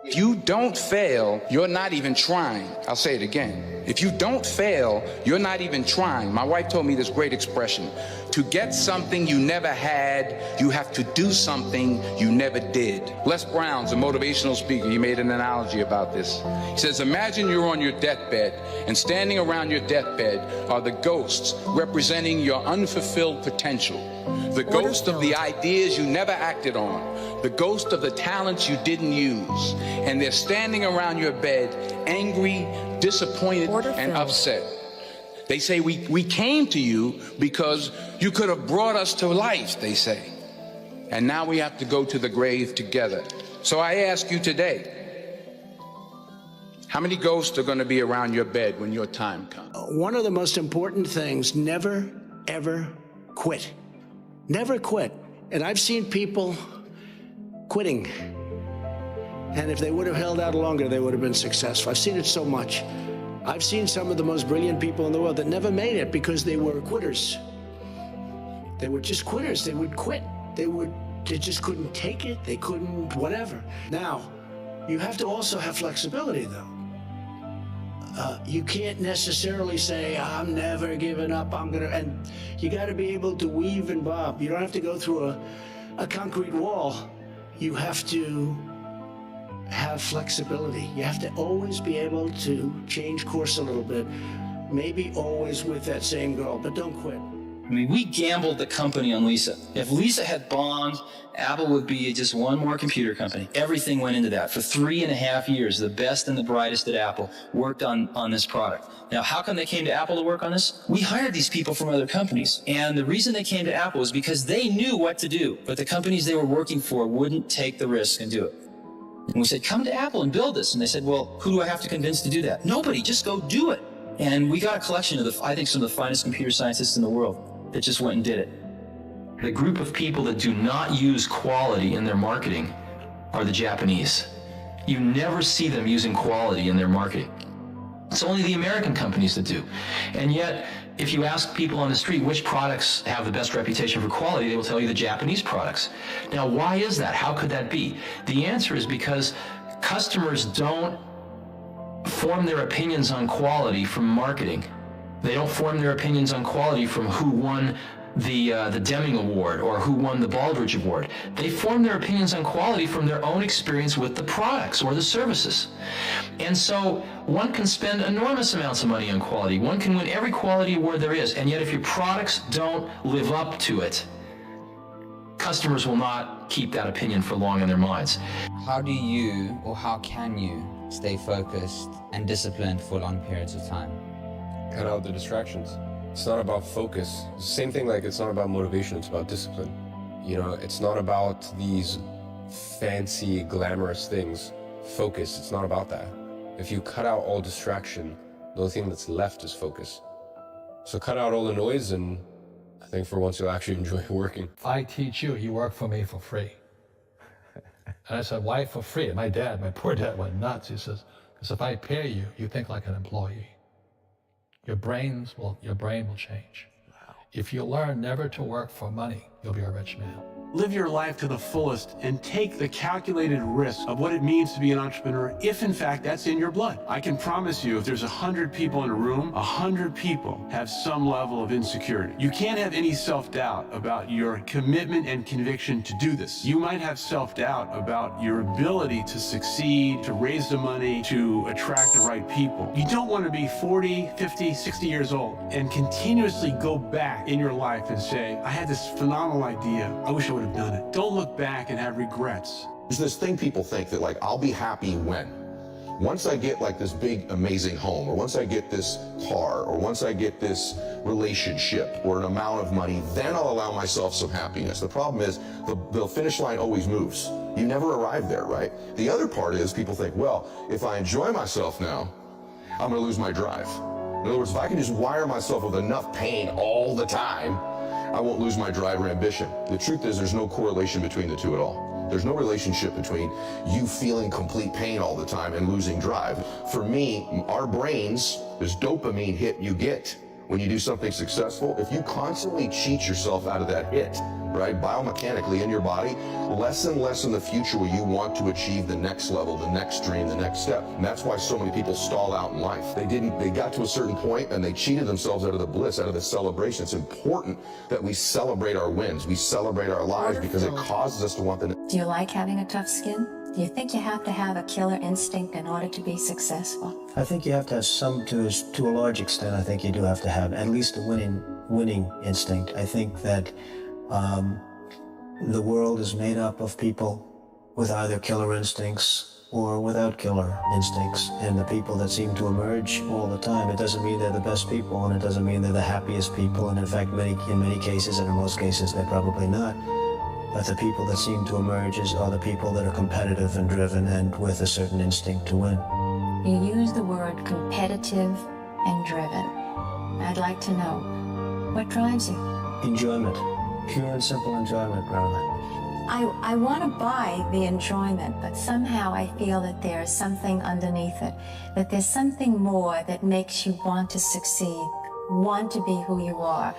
If you don't fail, you're not even trying. I'll say it again. If you don't fail, you're not even trying. My wife told me this great expression. To get something you never had, you have to do something you never did. Les Brown's a motivational speaker. He made an analogy about this. He says, imagine you're on your deathbed, and standing around your deathbed are the ghosts representing your unfulfilled potential. The ghost of the ideas you never acted on, the ghost of the talents you didn't use, and they're standing around your bed, angry, disappointed, and upset. They say, we came to you because you could have brought us to life, they say. And now we have to go to the grave together. So I ask you today, how many ghosts are going to be around your bed when your time comes? One of the most important things, never, ever quit. Never quit. And I've seen people quitting. And if they would have held out longer, they would have been successful. I've seen it so much. I've seen some of the most brilliant people in the world that never made it because they were quitters. They were just quitters. They would quit. They just couldn't take it. They couldn't whatever. Now, you have to also have flexibility, though. You can't necessarily say, I'm never giving up, and you got to be able to weave and bob. You don't have to go through a concrete wall. You have to have flexibility. You have to always be able to change course a little bit. Maybe always with that same goal, but don't quit. I mean, we gambled the company on Lisa. If Lisa had bombed, Apple would be just one more computer company. Everything went into that. For 3.5 years, the best and the brightest at Apple worked on this product. Now, how come they came to Apple to work on this? We hired these people from other companies. And the reason they came to Apple is because they knew what to do, but the companies they were working for wouldn't take the risk and do it. And we said, come to Apple and build this. And they said, well, who do I have to convince to do that? Nobody, just go do it. And we got a collection of, I think, some of the finest computer scientists in the world that just went and did it. The group of people that do not use quality in their marketing are the Japanese. You never see them using quality in their marketing. It's only the American companies that do. And yet, if you ask people on the street which products have the best reputation for quality, they will tell you the Japanese products. Now, why is that? How could that be? The answer is because customers don't form their opinions on quality from marketing. They don't form their opinions on quality from who won the Deming Award or who won the Baldrige Award. They form their opinions on quality from their own experience with the products or the services. And so one can spend enormous amounts of money on quality. One can win every quality award there is, and yet if your products don't live up to it, customers will not keep that opinion for long in their minds. How do you, or how can you, stay focused and disciplined for long periods of time? Cut out the distractions. It's not about focus. Same thing, like it's not about motivation, it's about discipline. You know, it's not about these fancy, glamorous things. Focus, it's not about that. If you cut out all distraction, the only thing that's left is focus. So cut out all the noise, and I think for once you'll actually enjoy working. If I teach you, you work for me for free. And I said, why for free? And my poor dad went nuts. He says, because if I pay you, you think like an employee. Your brain will change. Wow. If you learn never to work for money, you'll be a rich man. Live your life to the fullest and take the calculated risk of what it means to be an entrepreneur, if in fact that's in your blood. I can promise you, if there's 100 people in a room, 100 people have some level of insecurity. You can't have any self-doubt about your commitment and conviction to do this. You might have self-doubt about your ability to succeed, to raise the money, to attract the right people. You don't want to be 40, 50, 60 years old and continuously go back in your life and say, I had this phenomenal idea. I wish I would have done it. Don't look back and have regrets. There's this thing people think that, like, I'll be happy when? Once I get like this big, amazing home, or once I get this car, or once I get this relationship, or an amount of money, then I'll allow myself some happiness. The problem is the finish line always moves. You never arrive there, right? The other part is people think, well, if I enjoy myself now, I'm gonna lose my drive. In other words, if I can just wire myself with enough pain all the time, I won't lose my drive or ambition. The truth is there's no correlation between the two at all. There's no relationship between you feeling complete pain all the time and losing drive. For me, our brains, this dopamine hit you get when you do something successful, if you constantly cheat yourself out of that hit, right? Biomechanically in your body, less and less in the future where you want to achieve the next level, the next dream, the next step. And that's why so many people stall out in life. They got to a certain point and they cheated themselves out of the bliss, out of the celebration. It's important that we celebrate our wins, we celebrate our lives, because it causes us to want the... Do you like having a tough skin? Do you think you have to have a killer instinct in order to be successful? I think you have to have some, to a large extent, I think you do have to have at least a winning instinct. I think that the world is made up of people with either killer instincts or without killer instincts. And the people that seem to emerge all the time, it doesn't mean they're the best people, and it doesn't mean they're the happiest people. And in fact, in many cases, and in most cases, they're probably not. But the people that seem to emerge are the people that are competitive and driven and with a certain instinct to win. You use the word competitive and driven. I'd like to know, what drives you? Enjoyment. Pure and simple enjoyment, rather. I want to buy the enjoyment, but somehow I feel that there is something underneath it, that there's something more that makes you want to succeed, want to be who you are.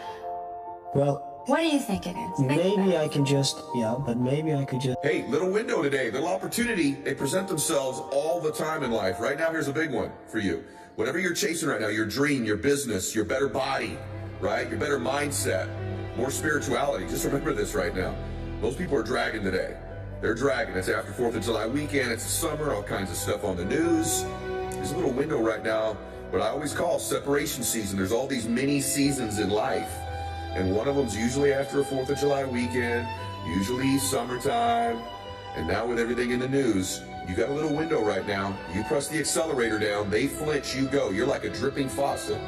Well, what do you think it is? Maybe I can just, but maybe I could just... Hey, little window today, little opportunity. They present themselves all the time in life. Right now, here's a big one for you. Whatever you're chasing right now, your dream, your business, your better body, right? Your better mindset, more spirituality. Just remember this right now. Most people are dragging today. They're dragging. It's after 4th of July weekend. It's the summer, all kinds of stuff on the news. There's a little window right now, what I always call separation season. There's all these mini seasons in life. And one of them's usually after a 4th of July weekend, usually summertime. And now with everything in the news, you got a little window right now. You press the accelerator down, they flinch, you go. You're like a dripping faucet.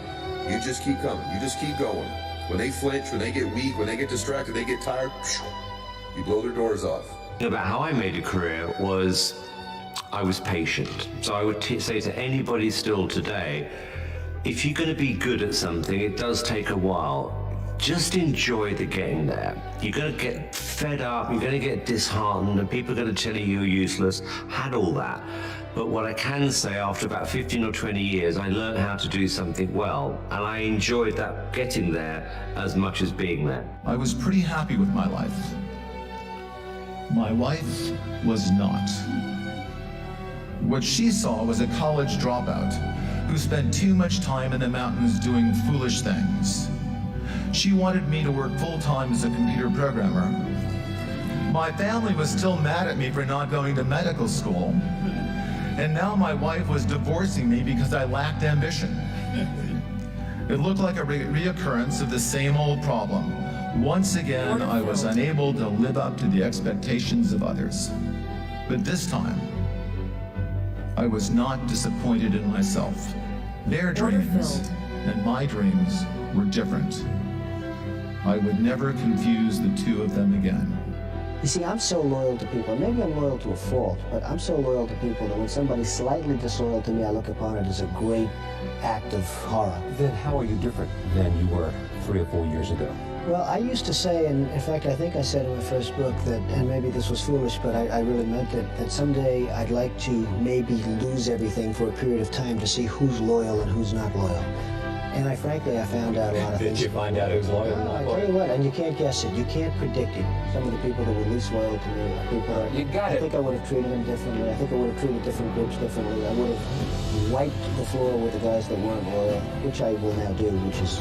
You just keep coming. You just keep going. When they flinch, when they get weak, when they get distracted, they get tired, you blow their doors off. About how I made a career was I was patient. So I would say to anybody still today, if you're going to be good at something, it does take a while. Just enjoy the getting there. You're going to get fed up, you're going to get disheartened, and people are going to tell you you're useless. Had all that. But what I can say, after about 15 or 20 years, I learned how to do something well, and I enjoyed that getting there as much as being there. I was pretty happy with my life. My wife was not. What she saw was a college dropout who spent too much time in the mountains doing foolish things. She wanted me to work full-time as a computer programmer. My family was still mad at me for not going to medical school. And now my wife was divorcing me because I lacked ambition. It looked like a reoccurrence of the same old problem. Once again, I was unable to live up to the expectations of others. But this time, I was not disappointed in myself. Their dreams and my dreams were different. I would never confuse the two of them again. You see, I'm so loyal to people. Maybe I'm loyal to a fault, but I'm so loyal to people that when somebody's slightly disloyal to me, I look upon it as a great act of horror. Then how are you different than you were 3 or 4 years ago? Well, I used to say, and in fact, I think I said in my first book that, and maybe this was foolish, but I really meant it, that someday I'd like to maybe lose everything for a period of time to see who's loyal and who's not loyal. And frankly, I found out a lot of things. Did you find out who's loyal and not loyal? I tell you what, and you can't guess it. You can't predict it. Some of the people that were least loyal to me, I think I would have treated them differently. I think I would have treated different groups differently. I would have wiped the floor with the guys that weren't loyal, which I will now do, which is, I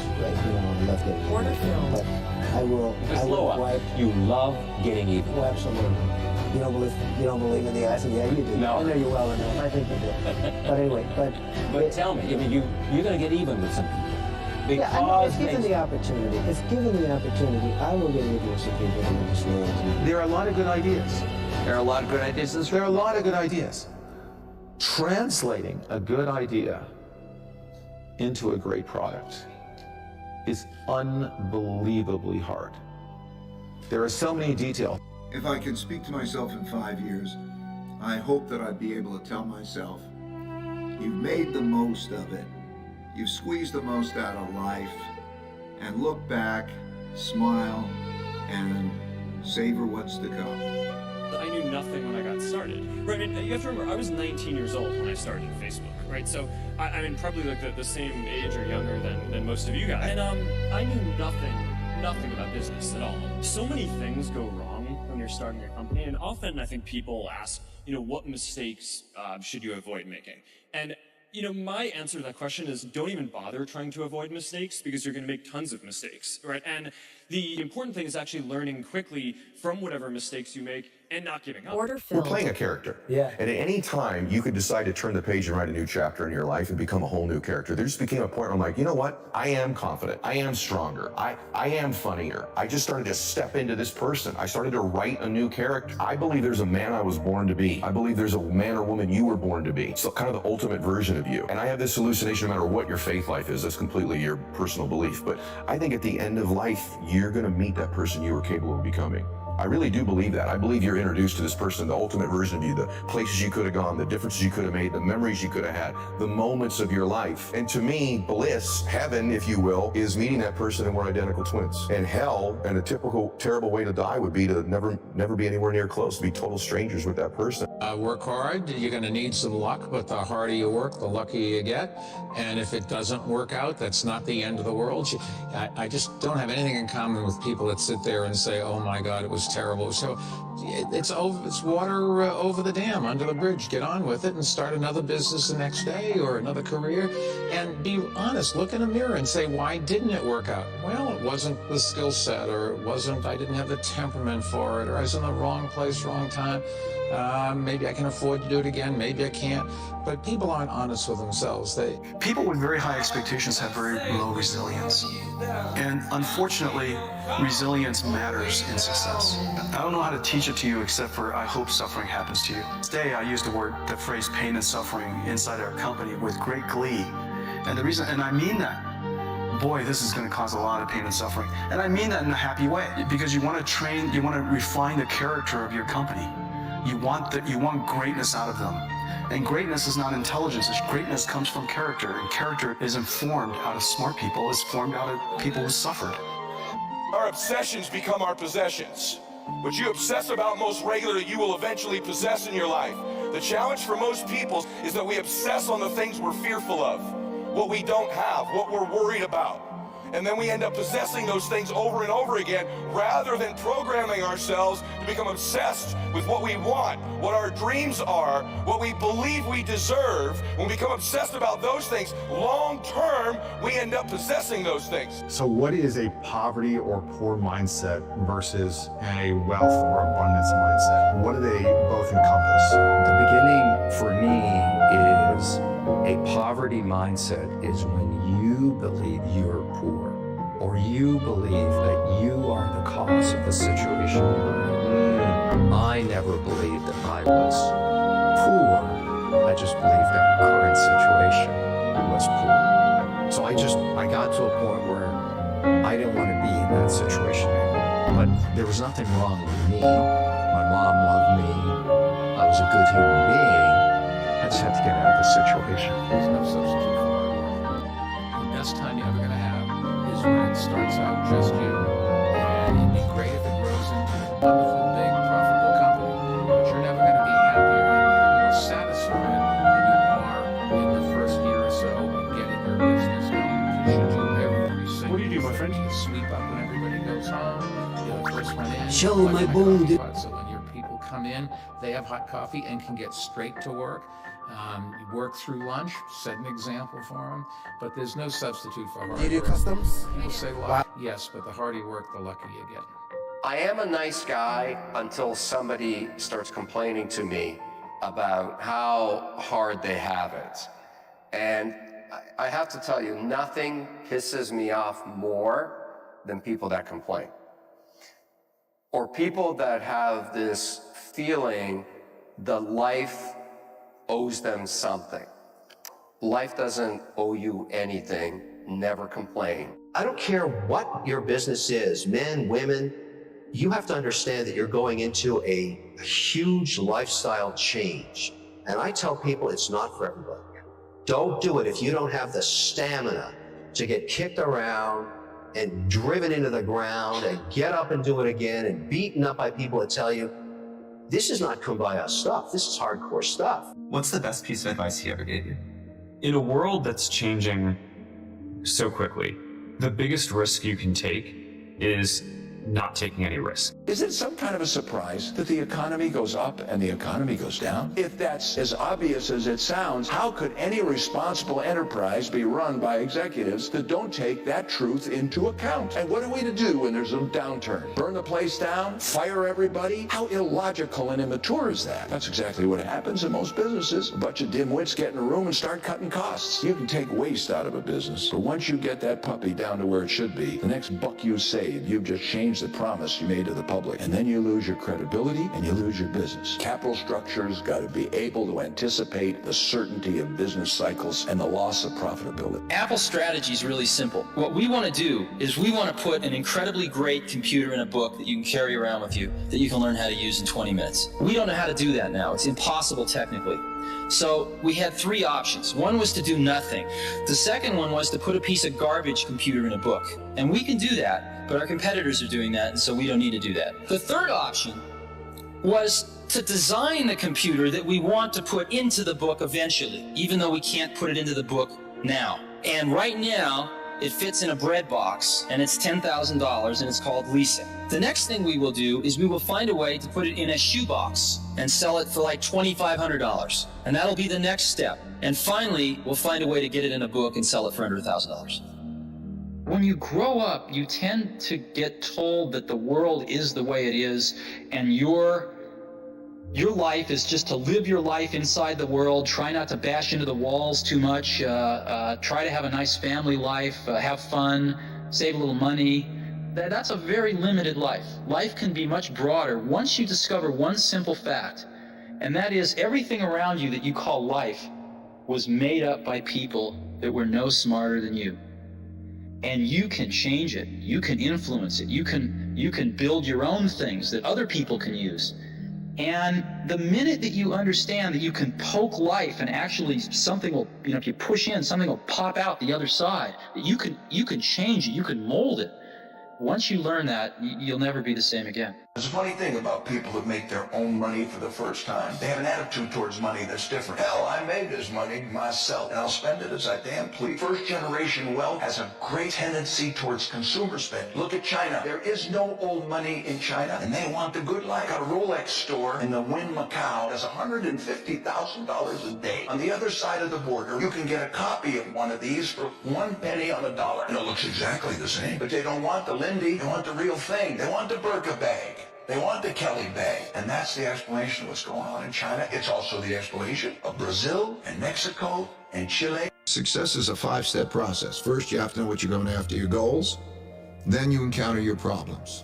love getting even. But I will wipe. You love getting even. Oh, absolutely. You don't believe in the eye for the eye? You do. No. I know you well enough. I think you do. But anyway, But tell me, I mean, you're going to get even with some people. Yeah, I mean, if given the opportunity, I will get even with some people who are disloyal to me. There are a lot of good ideas. There are a lot of good ideas. There are a lot of good ideas. Translating a good idea into a great product is unbelievably hard. There are so many details. If I can speak to myself in 5 years, I hope that I'd be able to tell myself, you've made the most of it. You've squeezed the most out of life, and look back, smile, and savor what's to come. I knew nothing when I got started. Right, I mean, you have to remember, I was 19 years old when I started Facebook, right? So, I mean, probably like the same age or younger than most of you guys. And I knew nothing nothing about business at all. So many things go wrong when you're starting a company, and often I think people ask, what mistakes should you avoid making? And my answer to that question is don't even bother trying to avoid mistakes, because you're going to make tons of mistakes, right? And the important thing is actually learning quickly from whatever mistakes you make and not giving up. We're playing a character. Yeah. And at any time, you could decide to turn the page and write a new chapter in your life and become a whole new character. There just became a point where I'm like, you know what? I am confident. I am stronger. I am funnier. I just started to step into this person. I started to write a new character. I believe there's a man I was born to be. I believe there's a man or woman you were born to be. So kind of the ultimate version of you. And I have this hallucination no matter what your faith life is. That's completely your personal belief. But I think at the end of life, you're going to meet that person you were capable of becoming. I really do believe that. I believe you're introduced to this person, the ultimate version of you, the places you could have gone, the differences you could have made, the memories you could have had, the moments of your life. And to me, bliss, heaven, if you will, is meeting that person and we're identical twins. And hell, and a typical terrible way to die would be to never be anywhere near close, to be total strangers with that person. Work hard, you're going to need some luck, but the harder you work, the luckier you get. And if it doesn't work out, that's not the end of the world. I just don't have anything in common with people that sit there and say, oh my God, it was terrible. So it's water over the dam, under the bridge. Get on with it and start another business the next day or another career. And be honest, look in a mirror and say, why didn't it work out? Well, it wasn't the skill set, or I didn't have the temperament for it, or I was in the wrong place, wrong time. Maybe I can afford to do it again, maybe I can't. But people aren't honest with themselves. People with very high expectations have very low resilience. And unfortunately, resilience matters in success. I don't know how to teach it to you except for I hope suffering happens to you. Today I use the phrase pain and suffering inside our company with great glee. And I mean that. Boy, this is going to cause a lot of pain and suffering. And I mean that in a happy way, because you want to refine the character of your company. You want greatness out of them. And greatness is not intelligence. Greatness comes from character, and character is informed out of smart people. It's formed out of people who suffered. Our obsessions become our possessions. What you obsess about most regularly, you will eventually possess in your life. The challenge for most people is that we obsess on the things we're fearful of, what we don't have, what we're worried about. And then we end up possessing those things over and over again, rather than programming ourselves to become obsessed with what we want, what our dreams are, what we believe we deserve. When we become obsessed about those things, long term, we end up possessing those things. So what is a poverty or poor mindset versus a wealth or abundance mindset? What do they both encompass? The beginning for me is a poverty mindset is when you believe you're poor, or you believe that you are the cause of the situation you're in. I never believed that I was poor. I just believed our current situation was poor. So I got to a point where I didn't want to be in that situation anymore. But there was nothing wrong with me. My mom loved me. I was a good human being. I just had to get out of the situation. There's no substitute for hard work. The best time you're ever going to have is when it starts out just you. And it'd be great if it grows into a wonderful, big, profitable company. But you're never going to be happier and more satisfied than you are in the first year or so of getting your business going. You should do every single What do you do, my friend? You sweep up when everybody goes home. You're the first one in. Show my bone. So when your people come in, they have hot coffee and can get straight to work. You work through lunch, set an example for them, but there's no substitute for hard work. Do you do customs? People say luck. Yes, but the harder you work, the luckier you get. I am a nice guy until somebody starts complaining to me about how hard they have it. And I have to tell you, nothing pisses me off more than people that complain. Or people that have this feeling that life owes them something. Life doesn't owe you anything. Never complain. I don't care what your business is, men, women, you have to understand that you're going into a huge lifestyle change. And I tell people it's not for everybody. Don't do it if you don't have the stamina to get kicked around and driven into the ground and get up and do it again and beaten up by people that tell you, this is not kumbaya stuff, this is hardcore stuff. What's the best piece of advice he ever gave you? In a world that's changing so quickly, the biggest risk you can take is not taking any risk. Is it some kind of a surprise that the economy goes up and the economy goes down? If that's as obvious as it sounds, how could any responsible enterprise be run by executives that don't take that truth into account? And what are we to do when there's a downturn? Burn the place down? Fire everybody? How illogical and immature is that? That's exactly what happens in most businesses. A bunch of dimwits get in a room and start cutting costs. You can take waste out of a business, but once you get that puppy down to where it should be, the next buck you save, you've just changed the promise you made to the public, and then you lose your credibility and you lose your business. Capital structures got to be able to anticipate the certainty of business cycles and the loss of profitability. Apple's strategy is really simple. What we want to do is we want to put an incredibly great computer in a book that you can carry around with you that you can learn how to use in 20 minutes. We don't know how to do that now. It's impossible technically. So we had three options. One was to do nothing. The second one was to put a piece of garbage computer in a book. And we can do that, but our competitors are doing that, and so we don't need to do that. The third option was to design the computer that we want to put into the book eventually, even though we can't put it into the book now. And right now, it fits in a bread box, and it's $10,000, and it's called leasing. The next thing we will do is we will find a way to put it in a shoebox and sell it for like $2,500. And that'll be the next step. And finally, we'll find a way to get it in a book and sell it for under $1,000. When you grow up, you tend to get told that the world is the way it is, and your life is just to live your life inside the world, try not to bash into the walls too much, try to have a nice family life, have fun, save a little money. That's a very limited life. Life can be much broader once you discover one simple fact, and that is everything around you that you call life was made up by people that were no smarter than you. And you can change it, you can influence it, you can build your own things that other people can use. And the minute that you understand that you can poke life and actually something will, if you push in, something will pop out the other side, that you can change it, you can mold it. Once you learn that, you'll never be the same again. There's a funny thing about people that make their own money for the first time. They have an attitude towards money that's different. Hell, I made this money myself, and I'll spend it as I damn please. First generation wealth has a great tendency towards consumer spending. Look at China. There is no old money in China, and they want the good life. Got a Rolex store in the Wynn, Macau, that's $150,000 a day. On the other side of the border, you can get a copy of one of these for 1 penny on the dollar. And it looks exactly the same, but they don't want the Lindy, they want the real thing. They want the Burka bag. They want the Kelly bag. And that's the explanation of what's going on in China. It's also the explanation of Brazil and Mexico and Chile. Success is a 5-step process. First, you have to know what you're going after, your goals. Then you encounter your problems.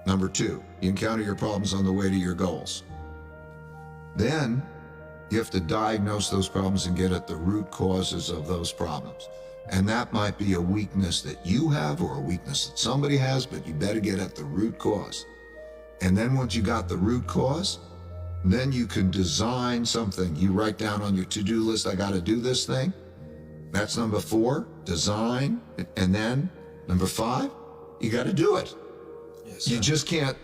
Number 2, you encounter your problems on the way to your goals. Then you have to diagnose those problems and get at the root causes of those problems. And that might be a weakness that you have or a weakness that somebody has, but you better get at the root cause. And then once you got the root cause, then you can design something. You write down on your to-do list, I got to do this thing. That's number 4, design. And then number 5, you got to do it. Yes, you just can't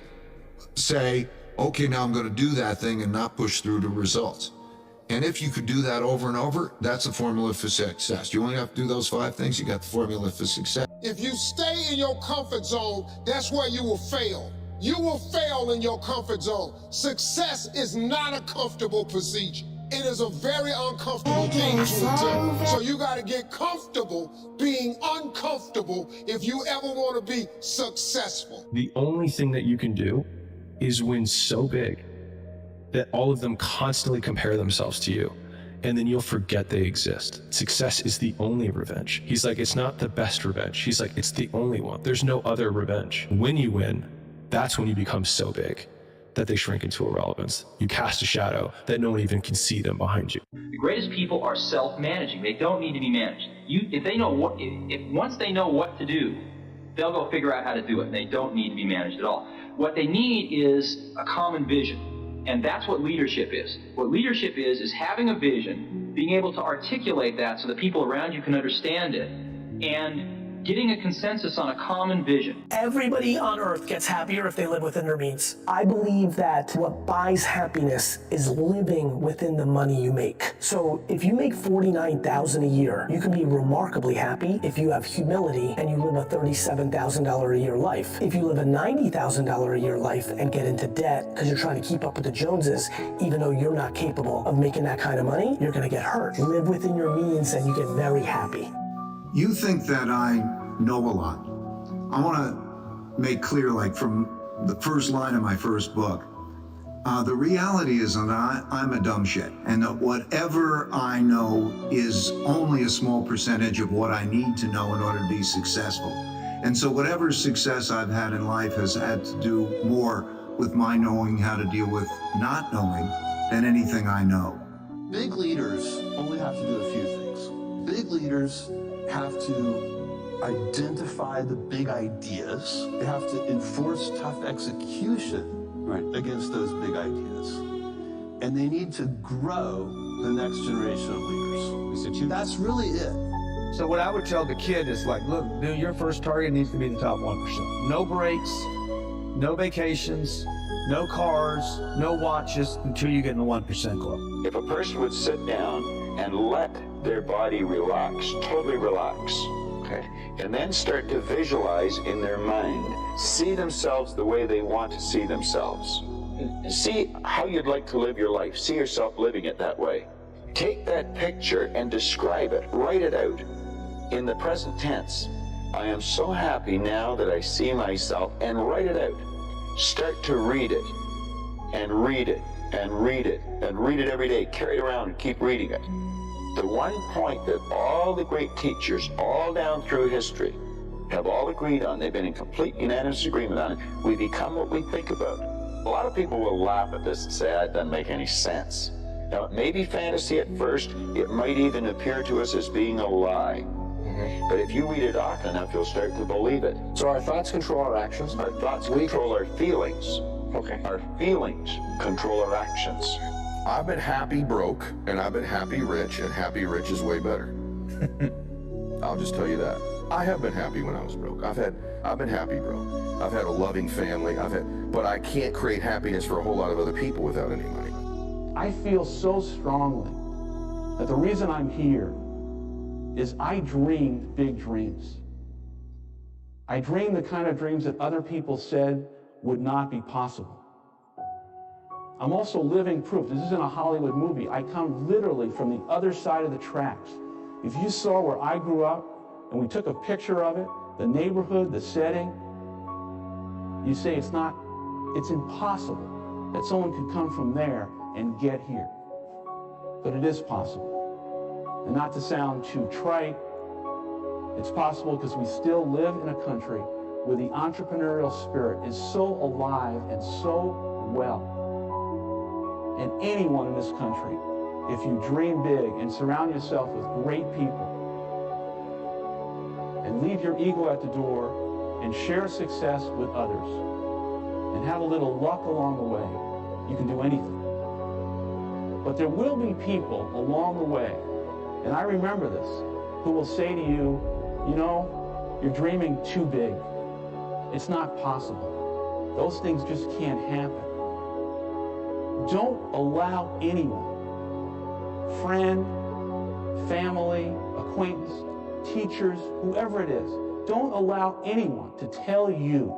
say, okay, now I'm going to do that thing and not push through to results. And if you could do that over and over, that's a formula for success. You only have to do those 5 things, you got the formula for success. If you stay in your comfort zone, that's where you will fail. You will fail in your comfort zone. Success is not a comfortable procedure. It is a very uncomfortable thing to attempt. So you got to get comfortable being uncomfortable if you ever want to be successful. The only thing that you can do is win so big that all of them constantly compare themselves to you, and then you'll forget they exist. Success is the only revenge. He's like, it's not the best revenge. He's like, it's the only one. There's no other revenge. When you win, that's when you become so big that they shrink into irrelevance. You cast a shadow that no one even can see them behind you. The greatest people are self-managing. They don't need to be managed. Once they know what to do, they'll go figure out how to do it. They don't need to be managed at all. What they need is a common vision. And that's what leadership is. What leadership is having a vision, being able to articulate that so the people around you can understand it, and getting a consensus on a common vision. Everybody on earth gets happier if they live within their means. I believe that what buys happiness is living within the money you make. So if you make $49,000 a year, you can be remarkably happy if you have humility and you live a $37,000 a year life. If you live a $90,000 a year life and get into debt because you're trying to keep up with the Joneses, even though you're not capable of making that kind of money, you're gonna get hurt. Live within your means and you get very happy. You think that I know a lot. I want to make clear, like from the first line of my first book, the reality is that I'm a dumb shit, and that whatever I know is only a small percentage of what I need to know in order to be successful. And so whatever success I've had in life has had to do more with my knowing how to deal with not knowing than anything I know. Big leaders only have to do a few things. Big leaders have to identify the big ideas. They have to enforce tough execution against those big ideas. And they need to grow the next generation of leaders. That's really it. So what I would tell the kid is like, look, dude, your first target needs to be the top 1%. No breaks, no vacations, no cars, no watches until you get in the 1% club. If a person would sit down and let their body relax, totally relax, okay, and then start to visualize in their mind, see themselves the way they want to see themselves. See how you'd like to live your life. See yourself living it that way. Take that picture and describe it. Write it out in the present tense. I am so happy now that I see myself, and write it out. Start to read it, and read it, and read it, and read it every day. Carry it around and keep reading it. The one point that all the great teachers all down through history have all agreed on, they've been in complete unanimous agreement on it, we become what we think about. A lot of people will laugh at this and say, that doesn't make any sense. Now, it may be fantasy at first, it might even appear to us as being a lie. But if you read it often enough, you'll start to believe it. So our thoughts control our actions? Our thoughts control our feelings. Okay. Our feelings control our actions. I've been happy broke, and I've been happy rich, and happy rich is way better. I'll just tell you that. I have been happy when I was broke. I've been happy broke. I've had a loving family. But I can't create happiness for a whole lot of other people without any money. I feel so strongly that the reason I'm here is I dreamed big dreams. I dreamed the kind of dreams that other people said would not be possible. I'm also living proof. This isn't a Hollywood movie. I come literally from the other side of the tracks. If you saw where I grew up and we took a picture of it, the neighborhood, the setting, you say it's impossible that someone could come from there and get here. But it is possible. And not to sound too trite, it's possible because we still live in a country where the entrepreneurial spirit is so alive and so well. And anyone in this country, if you dream big and surround yourself with great people and leave your ego at the door and share success with others and have a little luck along the way, you can do anything. But there will be people along the way, and I remember this, who will say to you, you know, you're dreaming too big. It's not possible. Those things just can't happen. Don't allow anyone, friend, family, acquaintance, teachers, whoever it is, don't allow anyone to tell you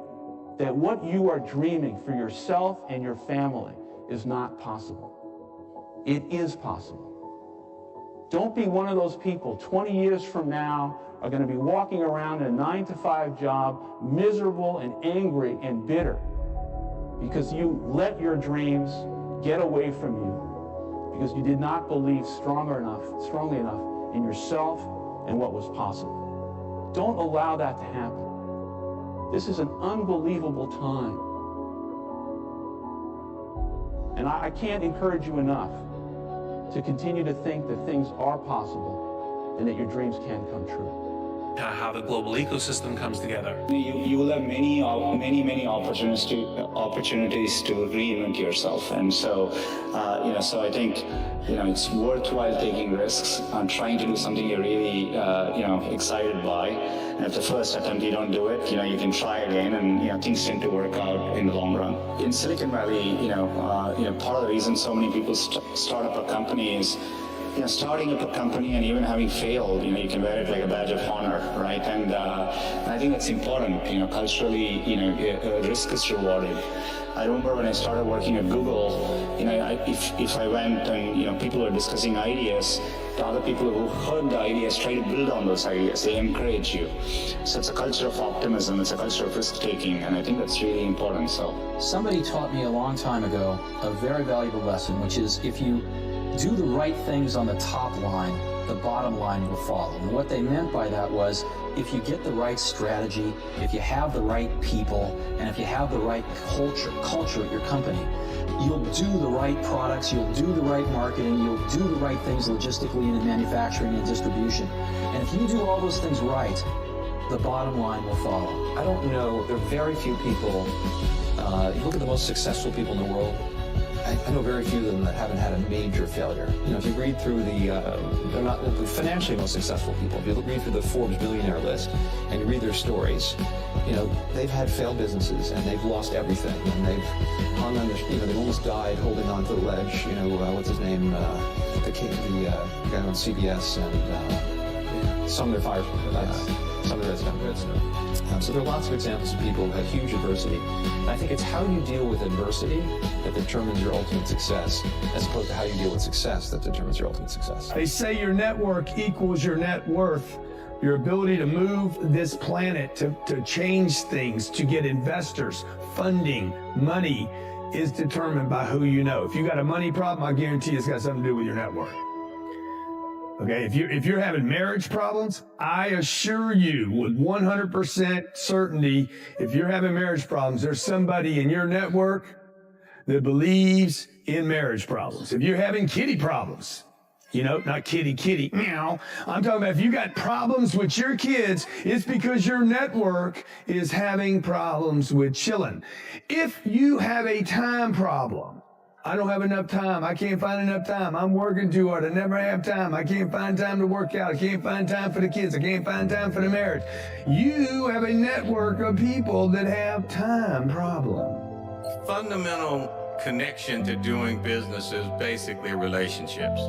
that what you are dreaming for yourself and your family is not possible. It is possible. Don't be one of those people 20 years from now are going to be walking around in a 9-to-5 job, miserable and angry and bitter because you let your dreams get away from you because you did not believe strongly enough in yourself and what was possible. Don't allow that to happen. This is an unbelievable time. And I can't encourage you enough to continue to think that things are possible and that your dreams can come true. how the global ecosystem comes together. You will have many opportunities to reinvent yourself, and so so I think it's worthwhile taking risks and trying to do something you're really excited by. And if the first attempt you don't do it, you can try again, and things tend to work out in the long run. In Silicon Valley, part of the reason so many people start up a company is, starting up a company and even having failed, you can wear it like a badge of honor, right? And I think that's important. Culturally, risk is rewarded. I remember when I started working at Google, if I went and people were discussing ideas, the other people who heard the ideas try to build on those ideas. They encourage you. So it's a culture of optimism. It's a culture of risk taking, and I think that's really important. So somebody taught me a long time ago a very valuable lesson, which is if you do the right things on the top line, the bottom line will follow. And what they meant by that was, if you get the right strategy, if you have the right people, and if you have the right culture at your company, you'll do the right products, you'll do the right marketing, you'll do the right things logistically and in manufacturing and distribution. And if you do all those things right, the bottom line will follow. I don't know, there are very few people, you look at the most successful people in the world, I know very few of them that haven't had a major failure. If you read through they're not the financially most successful people. If you read through the Forbes billionaire list and you read their stories, they've had failed businesses and they've lost everything and they've hung on they've almost died holding on to the ledge. What's his name? The guy on CBS and some of their some of the Redstone. So there are lots of examples of people who have huge adversity. And I think it's how you deal with adversity that determines your ultimate success, as opposed to how you deal with success that determines your ultimate success. They say your network equals your net worth. Your ability to move this planet, to change things, to get investors, funding, money, is determined by who you know. If you got a money problem, I guarantee it's got something to do with your network. Okay, if you're having marriage problems, I assure you with 100% certainty, if you're having marriage problems, there's somebody in your network that believes in marriage problems. If you're having kitty problems, not kitty, meow. I'm talking about if you got problems with your kids, it's because your network is having problems with chilling. If you have a time problem, I don't have enough time. I can't find enough time. I'm working too hard. I never have time. I can't find time to work out. I can't find time for the kids. I can't find time for the marriage. You have a network of people that have time problem. Fundamental connection to doing business is basically relationships.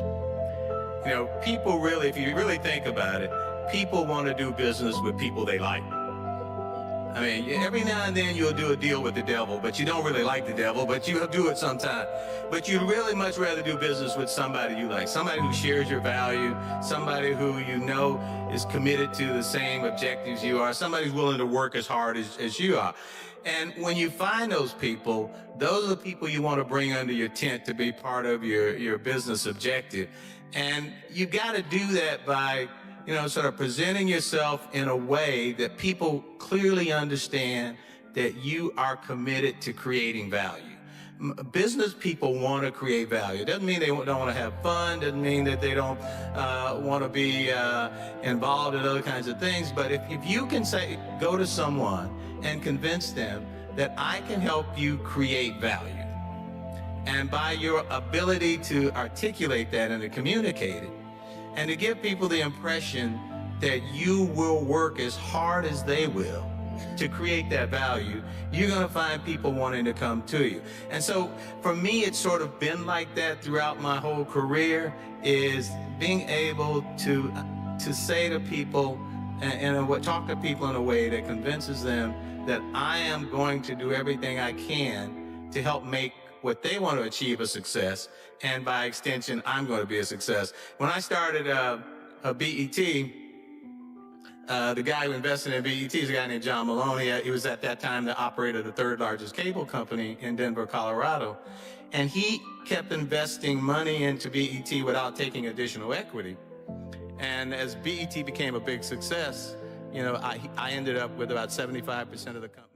People really, if you really think about it, people want to do business with people they like. I mean, every now and then you'll do a deal with the devil, but you don't really like the devil, but you'll do it sometime. But you'd really much rather do business with somebody you like, somebody who shares your value, somebody who is committed to the same objectives you are, somebody who's willing to work as hard as you are. And when you find those people, those are the people you want to bring under your tent to be part of your business objective. And you got to do that by sort of presenting yourself in a way that people clearly understand that you are committed to creating value. Business people want to create value. Doesn't mean they don't want to have fun. Doesn't mean that they don't want to be involved in other kinds of things. But if you can go to someone and convince them that I can help you create value, and by your ability to articulate that and to communicate it, and to give people the impression that you will work as hard as they will to create that value, you're going to find people wanting to come to you. And so for me, it's sort of been like that throughout my whole career, is being able to say to people and talk to people in a way that convinces them that I am going to do everything I can to help make what they want to achieve a success, and by extension, I'm going to be a success. When I started BET, the guy who invested in BET is a guy named John Maloney. He was at that time the operator of the third largest cable company in Denver, Colorado. And he kept investing money into BET without taking additional equity. And as BET became a big success, I ended up with about 75% of the company.